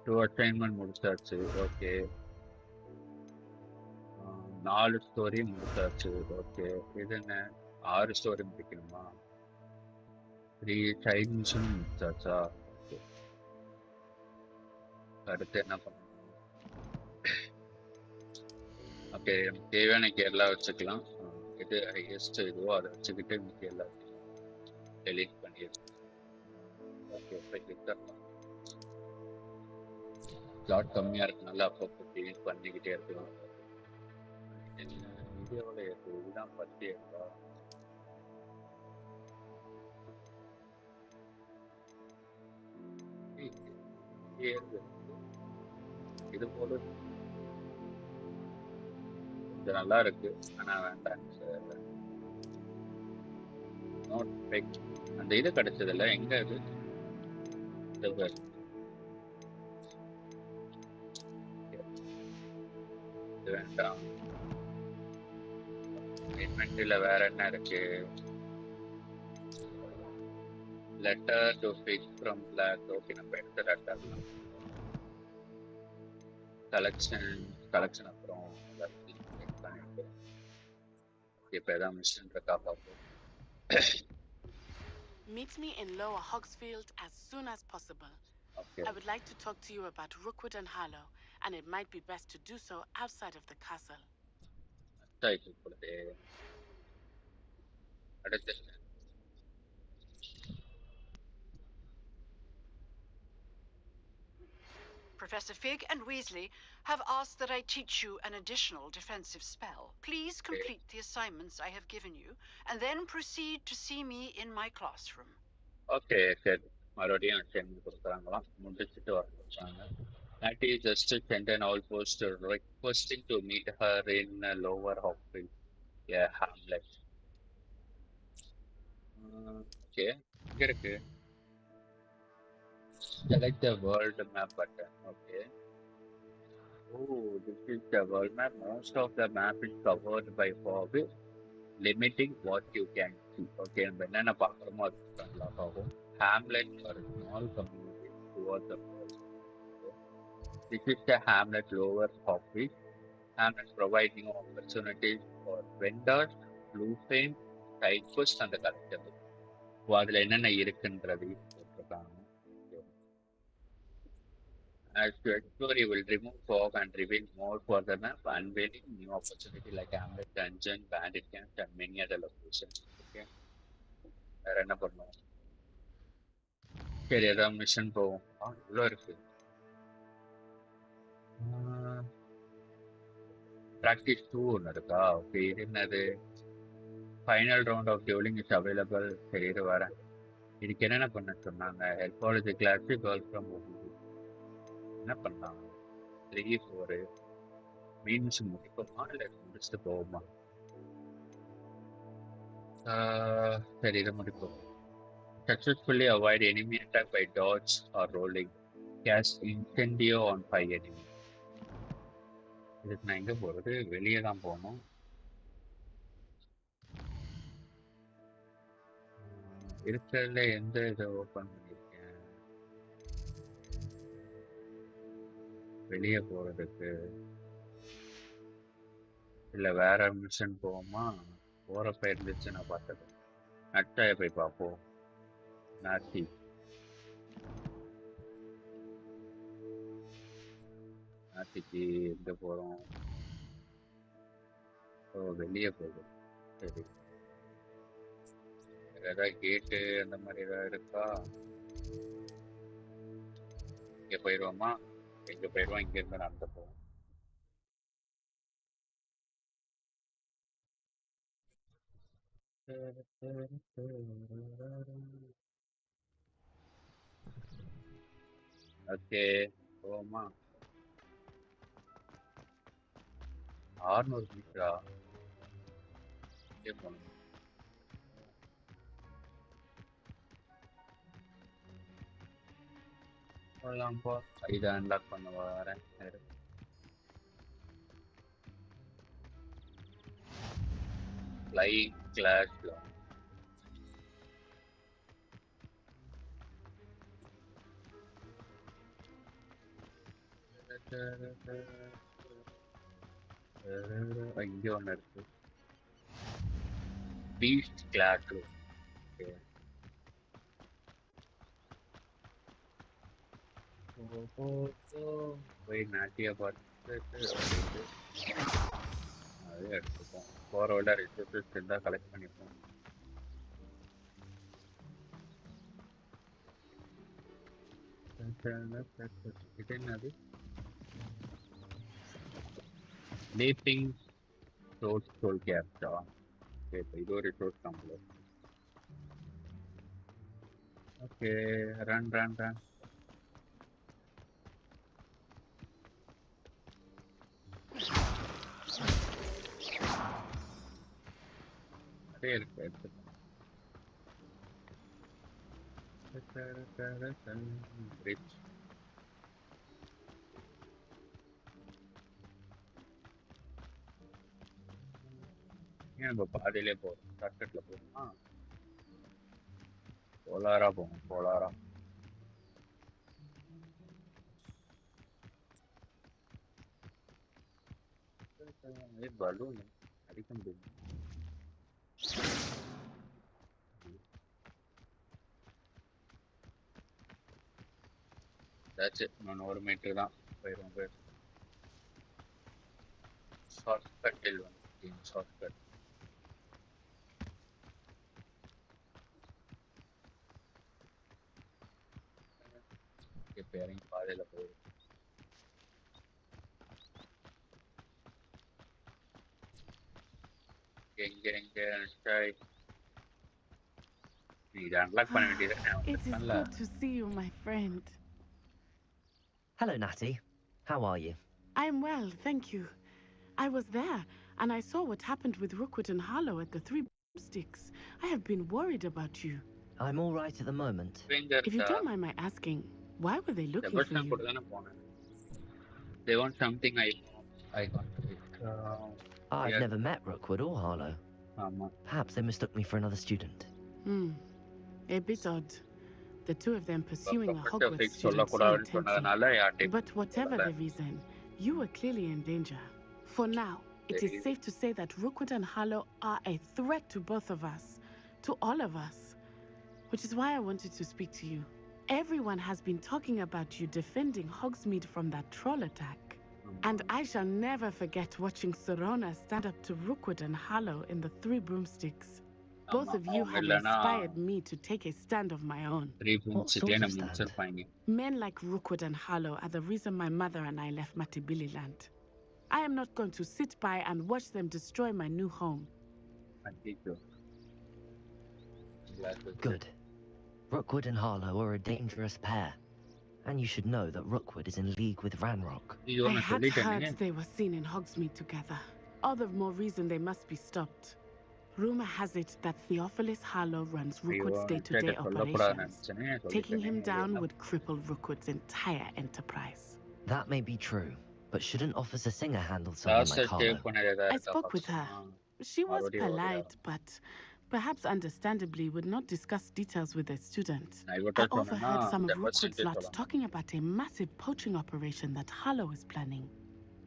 2 assignment முடிச்சாச்சு. Okay. 4 story முடிச்சாச்சு. Okay. இது என்ன 6 story முடிக்கணுமா? 3 child mission முடிச்சாச்சா? Okay. அடுத்து என்ன பண்ணணும்? Okay, தேவையான கேரளா வச்சுக்கலாம். இது ஹையஸ்ட் இதுவோ அதை வச்சுக்கிட்டு கேரளா டெலீட் பண்ணிடுறேன். ஓகே, இப்போ கிளிக் பண்ணலாம். ஸ்லாட் கம்மியாக இருக்கனால அப்பப்போ டெலீட் பண்ணிக்கிட்டே இருக்கலாம். இது எவ்வளோ இருக்கு? இதுதான் 10 இருக்கா? இது போல இது நல்லா இருக்கு, ஆனா வேண்டாம். அந்த இது கிடைச்சது இல்ல, எங்க இது வேண்டாம். இன்வென்டரியில வேற என்ன இருக்கு? Letter to fix from block. Okay, நம்ம எடுத்த லெட்டர் கலெக்ஷன் அப்புறம் பண்ணிட்டு இப்போ ஏதாவது மிஷன் இருக்கா பார்ப்போம். Meet me in Lower Hogsmeade as soon as possible. Okay. I would like to talk to you about Rookwood and Harlow, and it might be best to do so outside of the castle. Professor Fig and Weasley have asked that I teach you an additional defensive spell. Please complete the assignments I have given you, and then proceed to see me in my classroom. Okay, சரி. மறுபடியும் assignment கொடுக்குறாங்களாம், முடிச்சுட்டு வர சொல்றாங்க. That is just send an outpost requesting to meet her in Lower Hogsmeade. Yeah, Hamlet. Okay, இங்க இருக்கு. Select the world map button. Okay. Oh, this is the world map. Most of the map is covered by fog, limiting what you can see. Okay, நம்ம என்னென்ன பார்க்குறோமோ அது பண்ணலாம் ஆகும். Hamlet or a small community towards the world. This is the Hamlet Lower Hogsmeade. Hamlet provides new opportunities for vendors, blue fame, side quests and the collectibles. அதில் என்னென்ன இருக்குன்றது போட்டிருக்காங்க. As you explore, you will remove fog and reveal more for the map, unveiling new opportunity like Hamlet Dungeon, Bandit Camp, and many other locations. Okay. வேற என்ன பண்ணுவோம்? சரி, ஏதாவது mission போவோம். இவ்வளோ இருக்கு. ப்ராக்டிஸ் 2 ஒன்று இருக்கா? ஓகே, இது என்னது? Final round of duelling is available. சரி, இது வரேன். இதுக்கு என்னென்ன பண்ண சொன்னாங்க? ஹெல்பாலஜி கிளாஸ், கேர்ள்ஸ் ஃப்ரம் என்ன பண்ணலாம்? 3, 4 மீன்ஸ் முடிப்போமா இல்லை முடிச்சுட்டு போவோமா? சரி, இதை முடிப்போம். Successfully avoid enemy attack by dodge or rolling. Cast incendio on 5 enemies. இதுக்கு நான் எங்கே போகிறது? வெளியே தான் போகணும். இருக்கிறதுல எந்த இதை ஓப்பன் பண்ணியிருக்கேன்? வெளியே போறதுக்கு இல்ல வேற மிஷன் போவோமா? போறப்ப இருந்துச்சு நான் பார்த்தது. நட்டாய போய் பார்ப்போம். நாட்டி நாட்டிக்கு எங்க போறோம்? ஓ, வெளியே போகுது. சரி, ஏதாவது கேட்டு அந்த மாதிரி ஏதாவது இருக்கா? இங்க போயிடுவோமா? எங்க போயிடுவோம்? இங்க இருந்து நடந்து போவோம். ஓகே, போவோமா? 600 மீட்டரா? இங்கே போகணும். போகலாம்ப்பா. இதை அன்லாக் பண்ண வரேன். Flying class launch. இங்கே ஒன்று இருக்கு. Beast class launch. Okay. போய் நாட்டியா பார்த்து அதே எடுத்துப்போம். போகிற விட ரிசோர்ஸஸ் இருந்தால் கலெக்ட் பண்ணிப்போம். இது என்னது? லீப்பிங் சோர்ஸ் சோல் கேப்டா. ஓகே, இது ஒரு resource complete. Okay, run run run. அதே இருக்கு, எடுத்துப்போம். Rich. ஏன் நம்ம பாதியிலே போகிறோம்? ஷார்ட்கட்டில் போகணுமா? போலாரா போகும், போலாரா. பலூன் அடிக்க முடியும். நான் 1 மீட்டர் தான் போயிடுவோம். ஷார்ட்கட்டில் வந்து ஷார்ட்கட். இப்போ இறங்கி பாதையில் போயிடும். எங்க இதை அன்லாக் பண்ண வேண்டியது. It is good to see you, my friend. Hello, Natty. How are you? I'm well, thank you. I was there, and I saw what happened with Rookwood and Harlow at the Three Broomsticks. I have been worried about you. I'm all right at the moment. If you don't mind my asking, why were they looking for you? They want something I got. I've never met Rookwood or Harlow. Perhaps they mistook me for another student. A bit odd. The two of them pursuing a Hogwarts student so intently. But whatever the reason, you were clearly in danger. For now, it is safe to say that Rookwood and Harlow are a threat to both of us. To all of us. Which is why I wanted to speak to you. Everyone has been talking about you defending Hogsmeade from that troll attack. And I shall never forget watching Serona stand up to Rookwood and Harlow in the Three Broomsticks. Both of you have inspired me to take a stand of my own. What sort of stand? Men like Rookwood and Harlow are the reason my mother and I left Matibili land. I am not going to sit by and watch them destroy my new home. Good. Rookwood and Harlow are a dangerous pair. And you should know that Rookwood is in league with Ranrock. I had heard they were seen in Hogsmeade together. All the more reason they must be stopped. Rumor has it that Theophilus Harlow runs Rookwood's day-to-day operations. Taking him down would cripple Rookwood's entire enterprise. That may be true, but shouldn't Officer Singer handle someone like Harlow? I spoke with her. She was polite, but perhaps understandably, would not discuss details with their students. I overheard some of Rookwood's lot talking about a massive poaching operation that Harlow is planning.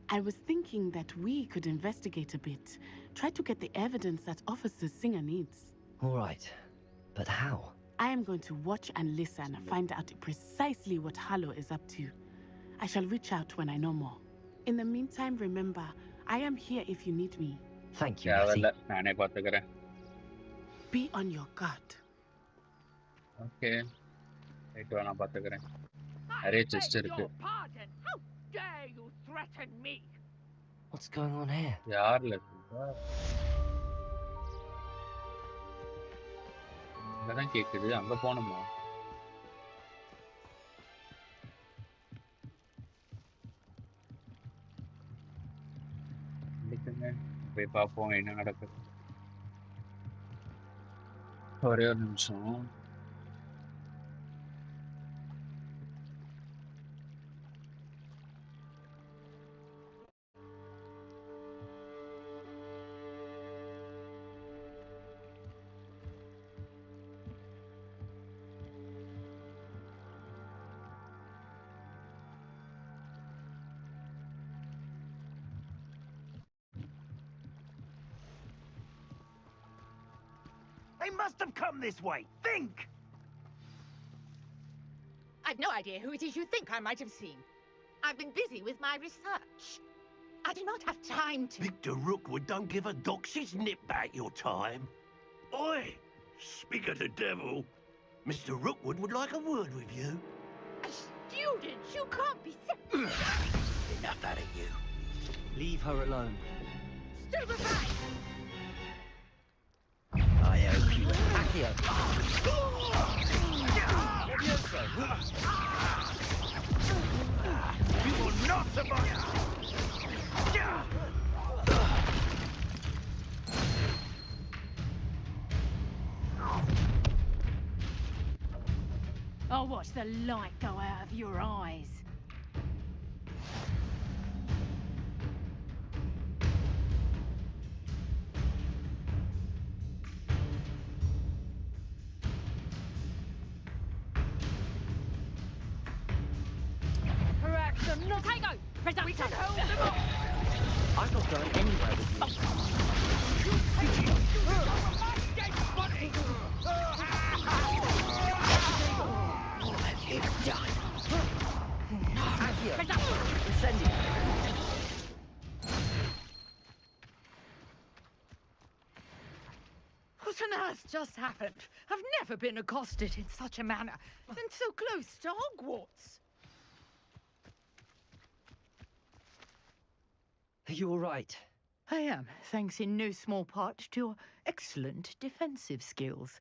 I was thinking that we could investigate a bit, try to get the evidence that Officer Singer needs. All right, but how? I am going to watch and listen and find out precisely what Harlow is up to. I shall reach out when I know more. In the meantime, remember, I am here if you need me. Thank you, Be on your guard. Okay. Pardon. How dare you threaten me? What's going on here? அங்கதான் கேக்குது அங்க போணுமா போய் பார்ப்போம் என்ன நடக்குது ஒரே ஒரு நிமிஷம் They must have come this way. Think! I've no idea who it is you think I might have seen. I've been busy with my research. I do not have time to... Victor Rookwood don't give a doxy's nip back your time. Oi! Speak of the devil. Mr. Rookwood would like a word with you. A student? You can't be... Enough out of you. Leave her alone. Stupefy! I hope you attack here. You will not survive! I'll watch the light go out of your eyes. Notego! We can hold them off! I'm not going anywhere with you. What have you done? Incendio. What on earth just happened? I've never been accosted in such a manner, and so close to Hogwarts. Are you all right? I am, thanks in no small part to your excellent defensive skills.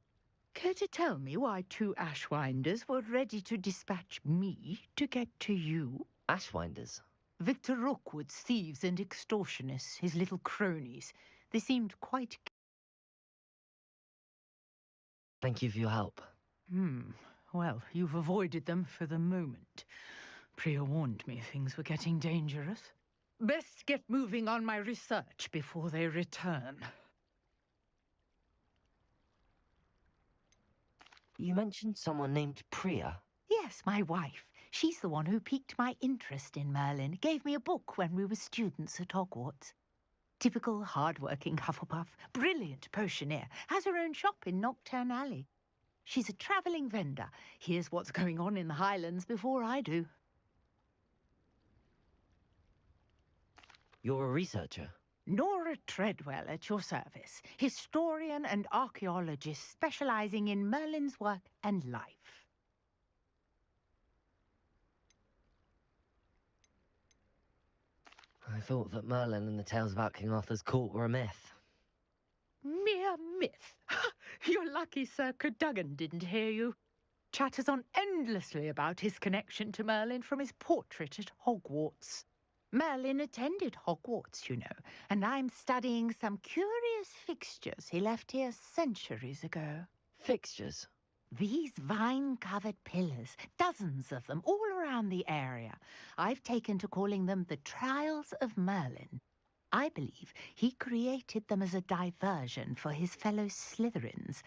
Care to tell me why 2 Ashwinders were ready to dispatch me to get to you? Ashwinders? Victor Rookwood's thieves and extortionists, his little cronies. They seemed quite... Thank you for your help. Well, you've avoided them for the moment. Priya warned me things were getting dangerous. Best get moving on my research before they return. You mentioned someone named Priya? Yes, my wife. She's the one who piqued my interest in Merlin. Gave me a book when we were students at Hogwarts. Typical hard-working Hufflepuff, brilliant potioneer, has her own shop in Nocturne Alley. She's a travelling vendor. Hears what's going on in the Highlands before I do. You're a researcher? Nora Treadwell at your service. Historian and archaeologist specialising in Merlin's work and life. I thought that Merlin and the tales about King Arthur's court were a myth. Mere myth? You're lucky Sir Cadogan didn't hear you. Chatters on endlessly about his connection to Merlin from his portrait at Hogwarts. Merlin attended Hogwarts, you know, and I'm studying some curious fixtures he left here centuries ago. Fixtures? These vine-covered pillars, dozens of them, all around the area. I've taken to calling them the Trials of Merlin. I believe he created them as a diversion for his fellow Slytherins.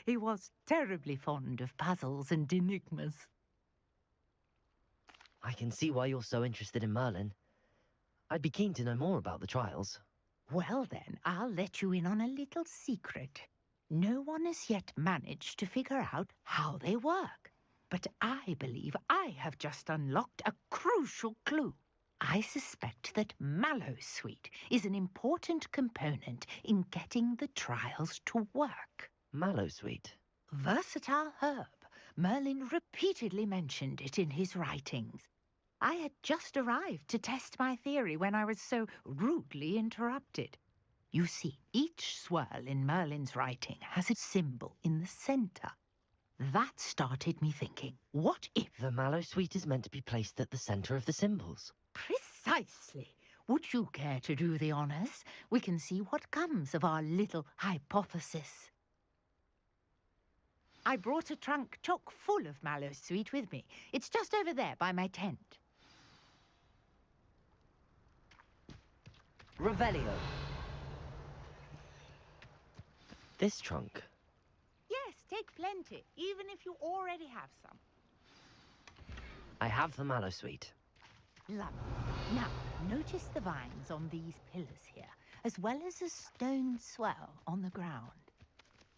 He was terribly fond of puzzles and enigmas. I can see why you're so interested in Merlin. I'd be keen to know more about the trials. Well then, I'll let you in on a little secret. No one has yet managed to figure out how they work. But I believe I have just unlocked a crucial clue. I suspect that mallowsweet is an important component in getting the trials to work. Mallowsweet? Versatile herb. Merlin repeatedly mentioned it in his writings. I had just arrived to test my theory when I was so rudely interrupted. You see, each swirl in Merlin's writing has a symbol in the center. That started me thinking, what if... The mallowsweet is meant to be placed at the center of the symbols. Precisely. Would you care to do the honors? We can see what comes of our little hypothesis. I brought a trunk chock full of mallowsweet with me. It's just over there by my tent. Revelio. This trunk? Yes, take plenty, even if you already have some. I have the mallowsweet. Lovely. Now, notice the vines on these pillars here, as well as a stone swell on the ground.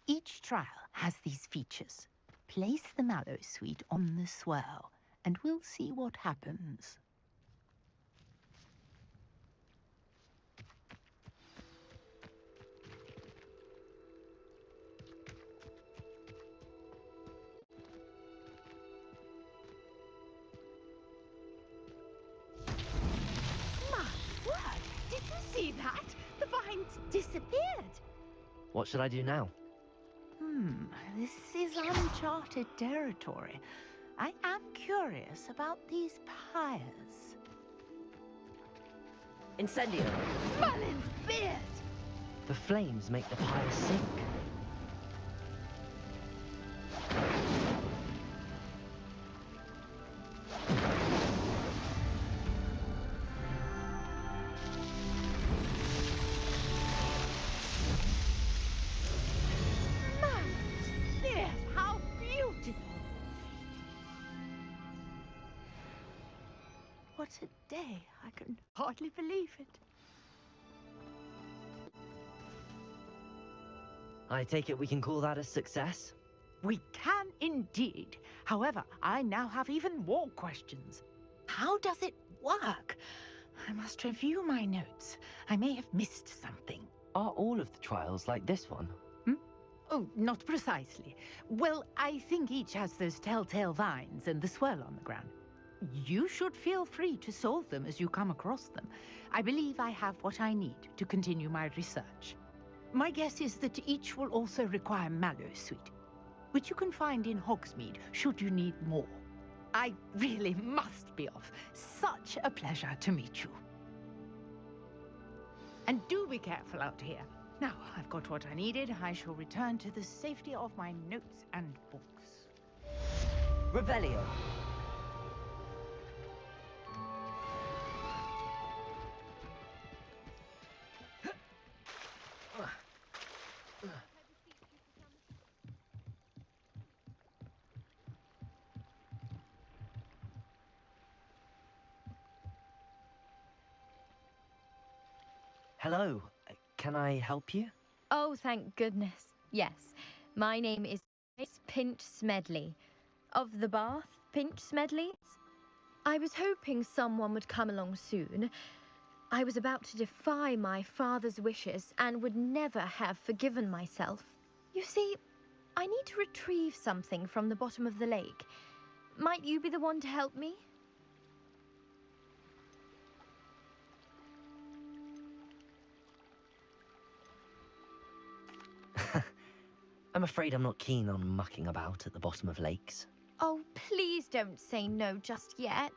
Each trial has these features. Place the mallowsweet on the swirl, and we'll see what happens. See that? The vines disappeared. What should I do now? This is uncharted territory. I am curious about these pyres. Incendio! Merlin's beard! The flames make the pyres sink. What a day. I can hardly believe it. I take it we can call that a success? We can indeed. However, I now have even more questions. How does it work? I must review my notes. I may have missed something. Are all of the trials like this one? Oh, not precisely. Well, I think each has those telltale vines and the swirl on the ground. You should feel free to solve them as you come across them. I believe I have what I need to continue my research. My guess is that each will also require mallowsweet, which you can find in Hogsmeade should you need more. I really must be off. Such a pleasure to meet you. And do be careful out here. Now, I've got what I needed. I shall return to the safety of my notes and books. Revelio. Hello. Can I help you? Oh, thank goodness. Yes. My name is Miss Pinch Smedley. Of the Bath, Pinch Smedley. I was hoping someone would come along soon. I was about to defy my father's wishes and would never have forgiven myself. You see, I need to retrieve something from the bottom of the lake. Might you be the one to help me? I'm afraid I'm not keen on mucking about at the bottom of lakes. Oh, please don't say no just yet.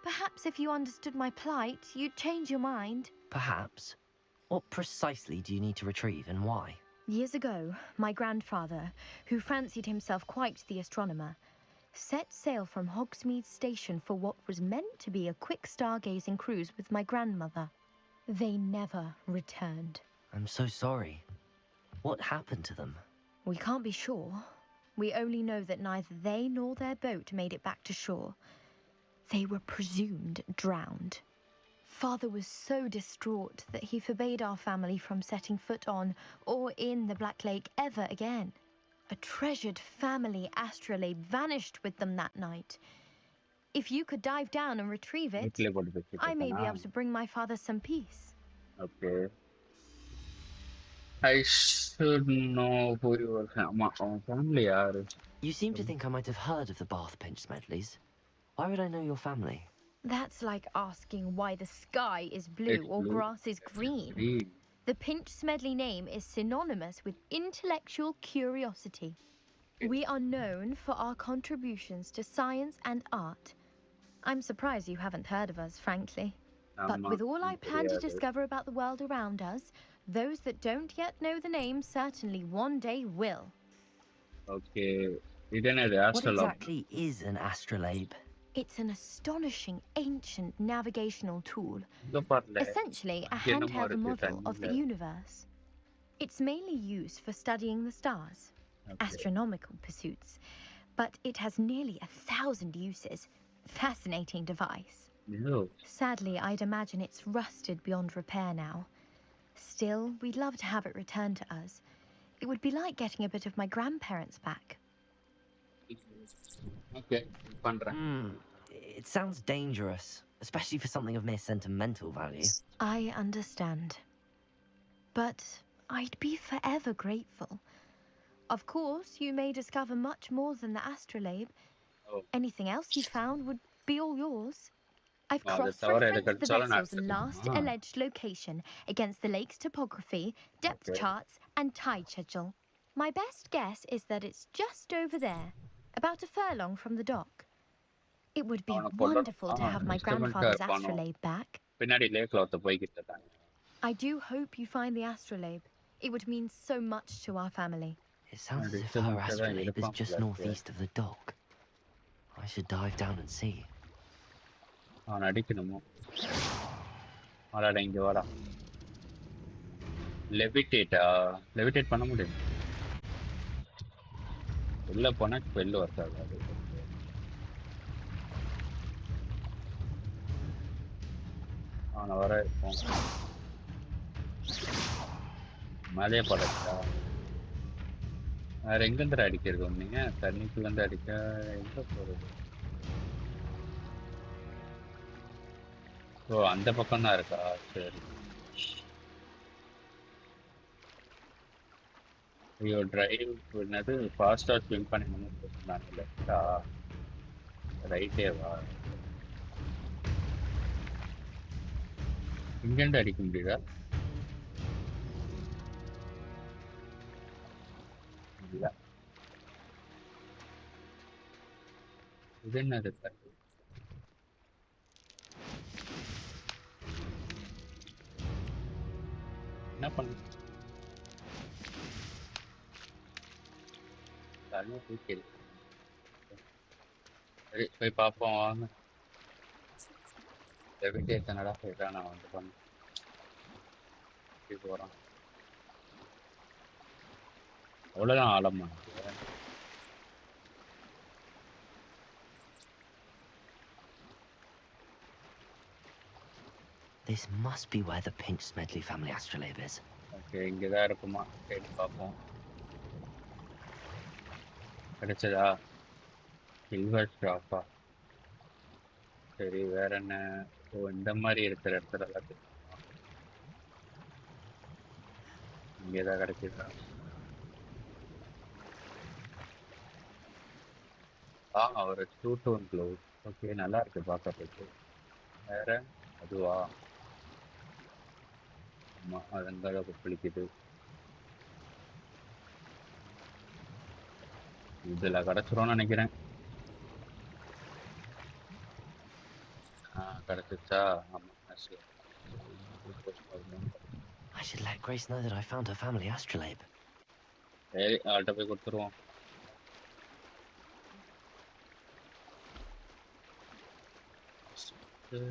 Perhaps if you understood my plight, you'd change your mind. Perhaps. What precisely do you need to retrieve and why? Years ago, my grandfather, who fancied himself quite the astronomer, set sail from Hogsmeade station for what was meant to be a quick stargazing cruise with my grandmother. They never returned. I'm so sorry. What happened to them? We can't be sure. We only know that neither they nor their boat made it back to shore. They were presumed drowned. Father was so distraught that he forbade our family from setting foot on or in the Black Lake ever again. A treasured family astrolabe vanished with them that night. If you could dive down and retrieve it, I may be able to bring my father some peace. Okay. I should know who your family are. You seem to think I might have heard of the Bath Pinch Smedleys. Why would I know your family? That's like asking why the sky is blue or grass is green. The Pinch Smedley name is synonymous with intellectual curiosity. We are known for our contributions to science and art. I'm surprised you haven't heard of us, frankly. But with all I plan to discover about the world around us, those that don't yet know the name certainly one day will. Okay. What exactly is an astrolabe? It's an astonishing ancient navigational tool. Essentially, a handheld model of the universe. It's mainly used for studying the stars, astronomical pursuits, but it has nearly 1,000 uses. Fascinating device. No. Sadly, I'd imagine it's rusted beyond repair now. Still, we'd love to have it returned to us. It would be like getting a bit of my grandparents back. Okay. It sounds dangerous, especially for something of mere sentimental value. I understand. But I'd be forever grateful. Of course, you may discover much more than the astrolabe. Anything else you found would be all yours. I've cross-referenced the vessel's last alleged location against the lake's topography, depth charts, and tide schedule. My best guess is that it's just over there, about a furlong from the dock. It would be wonderful to have my grandfather's astrolabe back. I do hope you find the astrolabe. It would mean so much to our family. It sounds as if her astrolabe is just northeast of the dock. I should dive down and see. Levitate. Levitate பண்ண முடியும். உள்ள போனா spell work ஆகாது. அவன வர மலைய படச்சா வேற எங்கிருந்து அடிக்கிறது ஒண்ணீங்க தண்ணிக்குள்ள இருந்து அடிச்சா எங்க போறது? ஓ அந்த பக்கம் தான் இருக்கா? சரி. ஐயோ டிரைவ் என்னது ஃபாஸ்டா ஸ்விம் பண்ணி நான் லெஃப்டா ரைட்டே வா இங்கேருந்து அடிக்க முடியுதா? இல்ல இது என்னது தண்ணி? என்ன பண்ண தண்ணி தூக்கிடு. சரி போய் பார்ப்போம் வாங்க. லெவிட்டேஷனடா சொல்றேன் நான் வந்து பண்ண போறான். அவ்வளோதான் ஆழமா. This must be where the Pinch Smedley family astrolabe is. Okay, இங்கே தான் இருக்குமா? கேட்டு பார்ப்போம். கிடைச்சதா? சில்வர் ஸ்டாப்பா? சரி வேற என்ன? ஓ இந்த மாதிரி இருக்கிற இடத்துல எல்லாம் இங்கே தான் கிடைச்சதா? ஒரு டூ டோன் க்ளோவ். ஓகே நல்லா இருக்கு பார்க்கறதுக்கு. வேற அதுவா? ஆமா அதனால குளிக்குது. இதுல கிடைச்சிரும்னு நினைக்கிறேன். கிடைச்சிச்சா? ஆமா. I should let Grace know that I found her family astrolabe. சரி அவள்கிட்ட போய் கொடுத்துருவோம். சைடு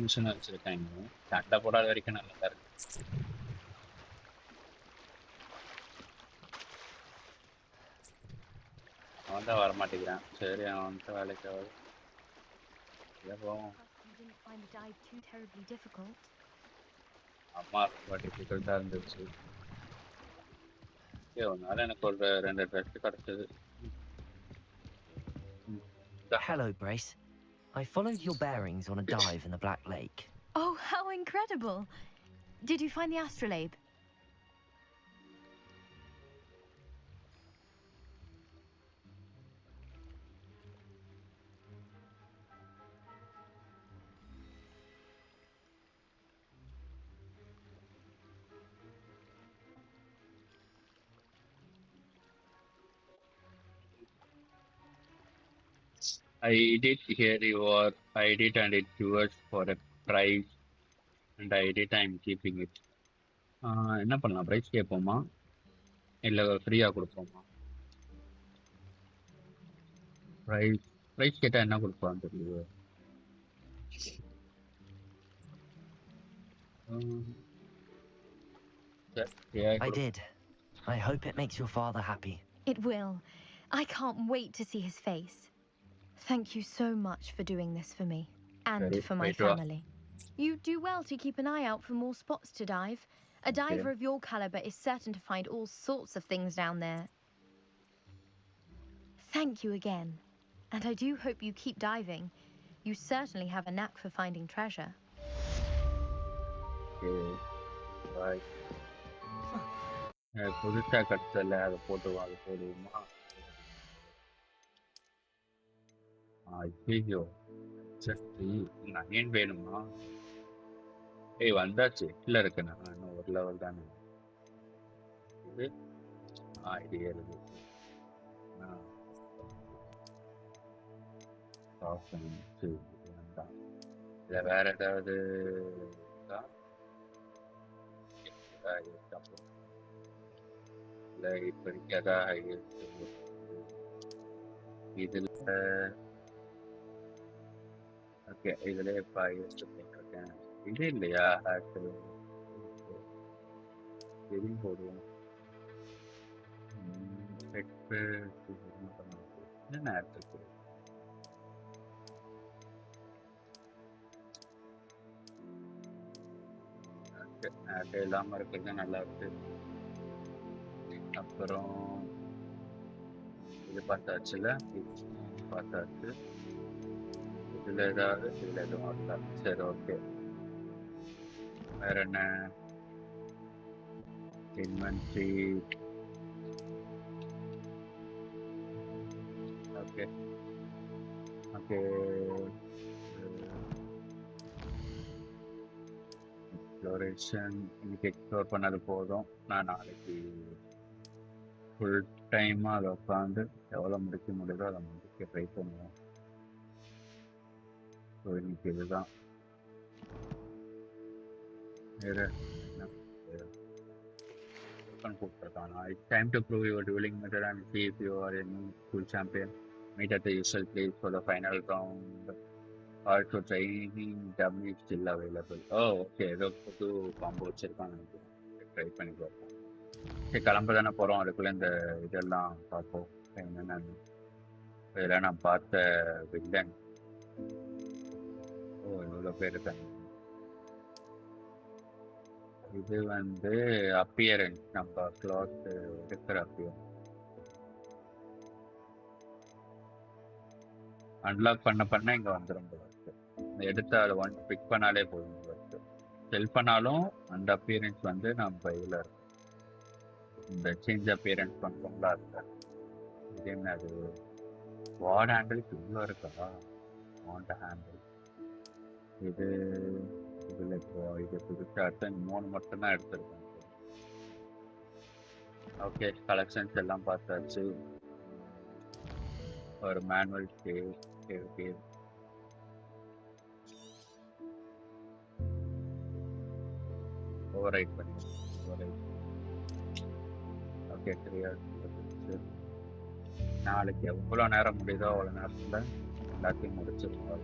மிஷன் வச்சிருக்காங்க. சண்டை போடாத வரைக்கும் நல்லா இருக்கு. அவன் தான் வரமாட்டேங்கிறான். சரி அவன் வந்துட்டு வேலைக்கு ஆகுது. அம்மா ரொம்ப டிஃபிகல்ட்டா இருந்துச்சு. அதனால எனக்கு ஒரு 2 ட்ரெஸ் கிடைச்சது. Hello, Brace. I followed your bearings on a dive in the Black Lake. Oh, how incredible! Did you find the astrolabe? I did hear your edit and it's yours for a price and I edit I'm keeping it. என்ன பண்ணலாம்? Price கேட்போமா இல்லை ஃப்ரீயாக கொடுப்போமா? Price கேட்டால் என்ன கொடுப்பான்னு தெரியல. I did. I hope it makes your father happy. It will. I can't wait to see his face. Thank you so much for doing this for me and for my family. You do well to keep an eye out for more spots to dive. A diver of your caliber is certain to find all sorts of things down there. Thank you again. And I do hope you keep diving. You certainly have a knack for finding treasure. Okay. Bye. புதுசா கட்டல அதை போடுவோமா? ஐயோ சரி nine வேணுமா? வந்தாச்சு. எட்டில் இருக்கு. நான் இன்னும் ஒரு லெவல் தானே. இது ஐடியா இருக்கு. இல்லை வேற ஏதாவது இல்லை இப்போதைக்கு அதான் இதில் ஓகே இதுல இப்போ ஹையஸ்ட் போட்டிருக்கேன். இது இல்லையா ஹேட்டு எதுவும் போடுவோம். செட்டு என்ன ஆட் இருக்கு? ஆட் இல்லாமல் இருக்கிறது நல்லா இருக்கு. அப்புறம் இது பார்த்தாச்சுல, பார்த்தாச்சு. இதில் எதுவும் வரல. சரி ஓகே. வேற என்ன? இன்வென்ட்ரி. Okay okay. எக்ஸ்ப்ளோரேஷன் இன்னைக்கு எக்ஸ்ப்ளோர் பண்ணது போதும். நான் நாளைக்கு ஃபுல் டைமாக அதை உட்காந்து எவ்வளோ முடிக்க முடியுதோ அதை முடிக்க ட்ரை பண்ணுவோம். ஸோ இன்னைக்கு இதுதான். வேறு என்ன கூப்பிட்டுருக்கானா? It's time to prove your dueling method and see if you are a new school champion. Meet at the usual place for the final round. Also training dummy is still available. Oh okay. ஏதோ புது combo வச்சுருக்காங்க. Try பண்ணி பார்ப்போம். சரி கிளம்ப தானே போகிறோம். அதுக்குள்ளே இந்த இதெல்லாம் பார்ப்போம் என்னென்னு. இதெல்லாம் நான் பார்த்த வில்லன். ஓ இவ்வளோ பேர் இருக்காங்க. இது வந்து அப்பியரன்ஸ், நம்ம கிளாத் இருக்கிற அப்பியரன்ஸ். அன்லாக் பண்ண இங்கே வந்துடும். எடுத்து அதை ஒன் பிக் பண்ணாலே போதும். செல் பண்ணாலும் அந்த அப்பியரன்ஸ் வந்து நம்ம இதில் இருக்கும். இந்த சேஞ்ச் அப்பியரன்ஸ் பண்ணுறோம்ல அதில். இது என்ன அது? வார்ட் ஹேண்டில்ஸ் இவ்வளோ இருக்கா? வாண்ட் ஹேண்டில் இது இதில் இப்போ இது புதுசாக 3 மட்டும்தான் எடுத்துருக்கேன். ஓகே கலெக்ஷன்ஸ் எல்லாம் பார்த்தாச்சு. ஒரு மேனுவல் சேவ் ஓவர்ரைட் பண்ணி ஓகே 3 hours. நாளைக்கு எவ்வளோ நேரம் முடியுதோ அவ்வளோ நேரத்தில் எல்லாத்தையும் முடிச்சிருக்கோம்.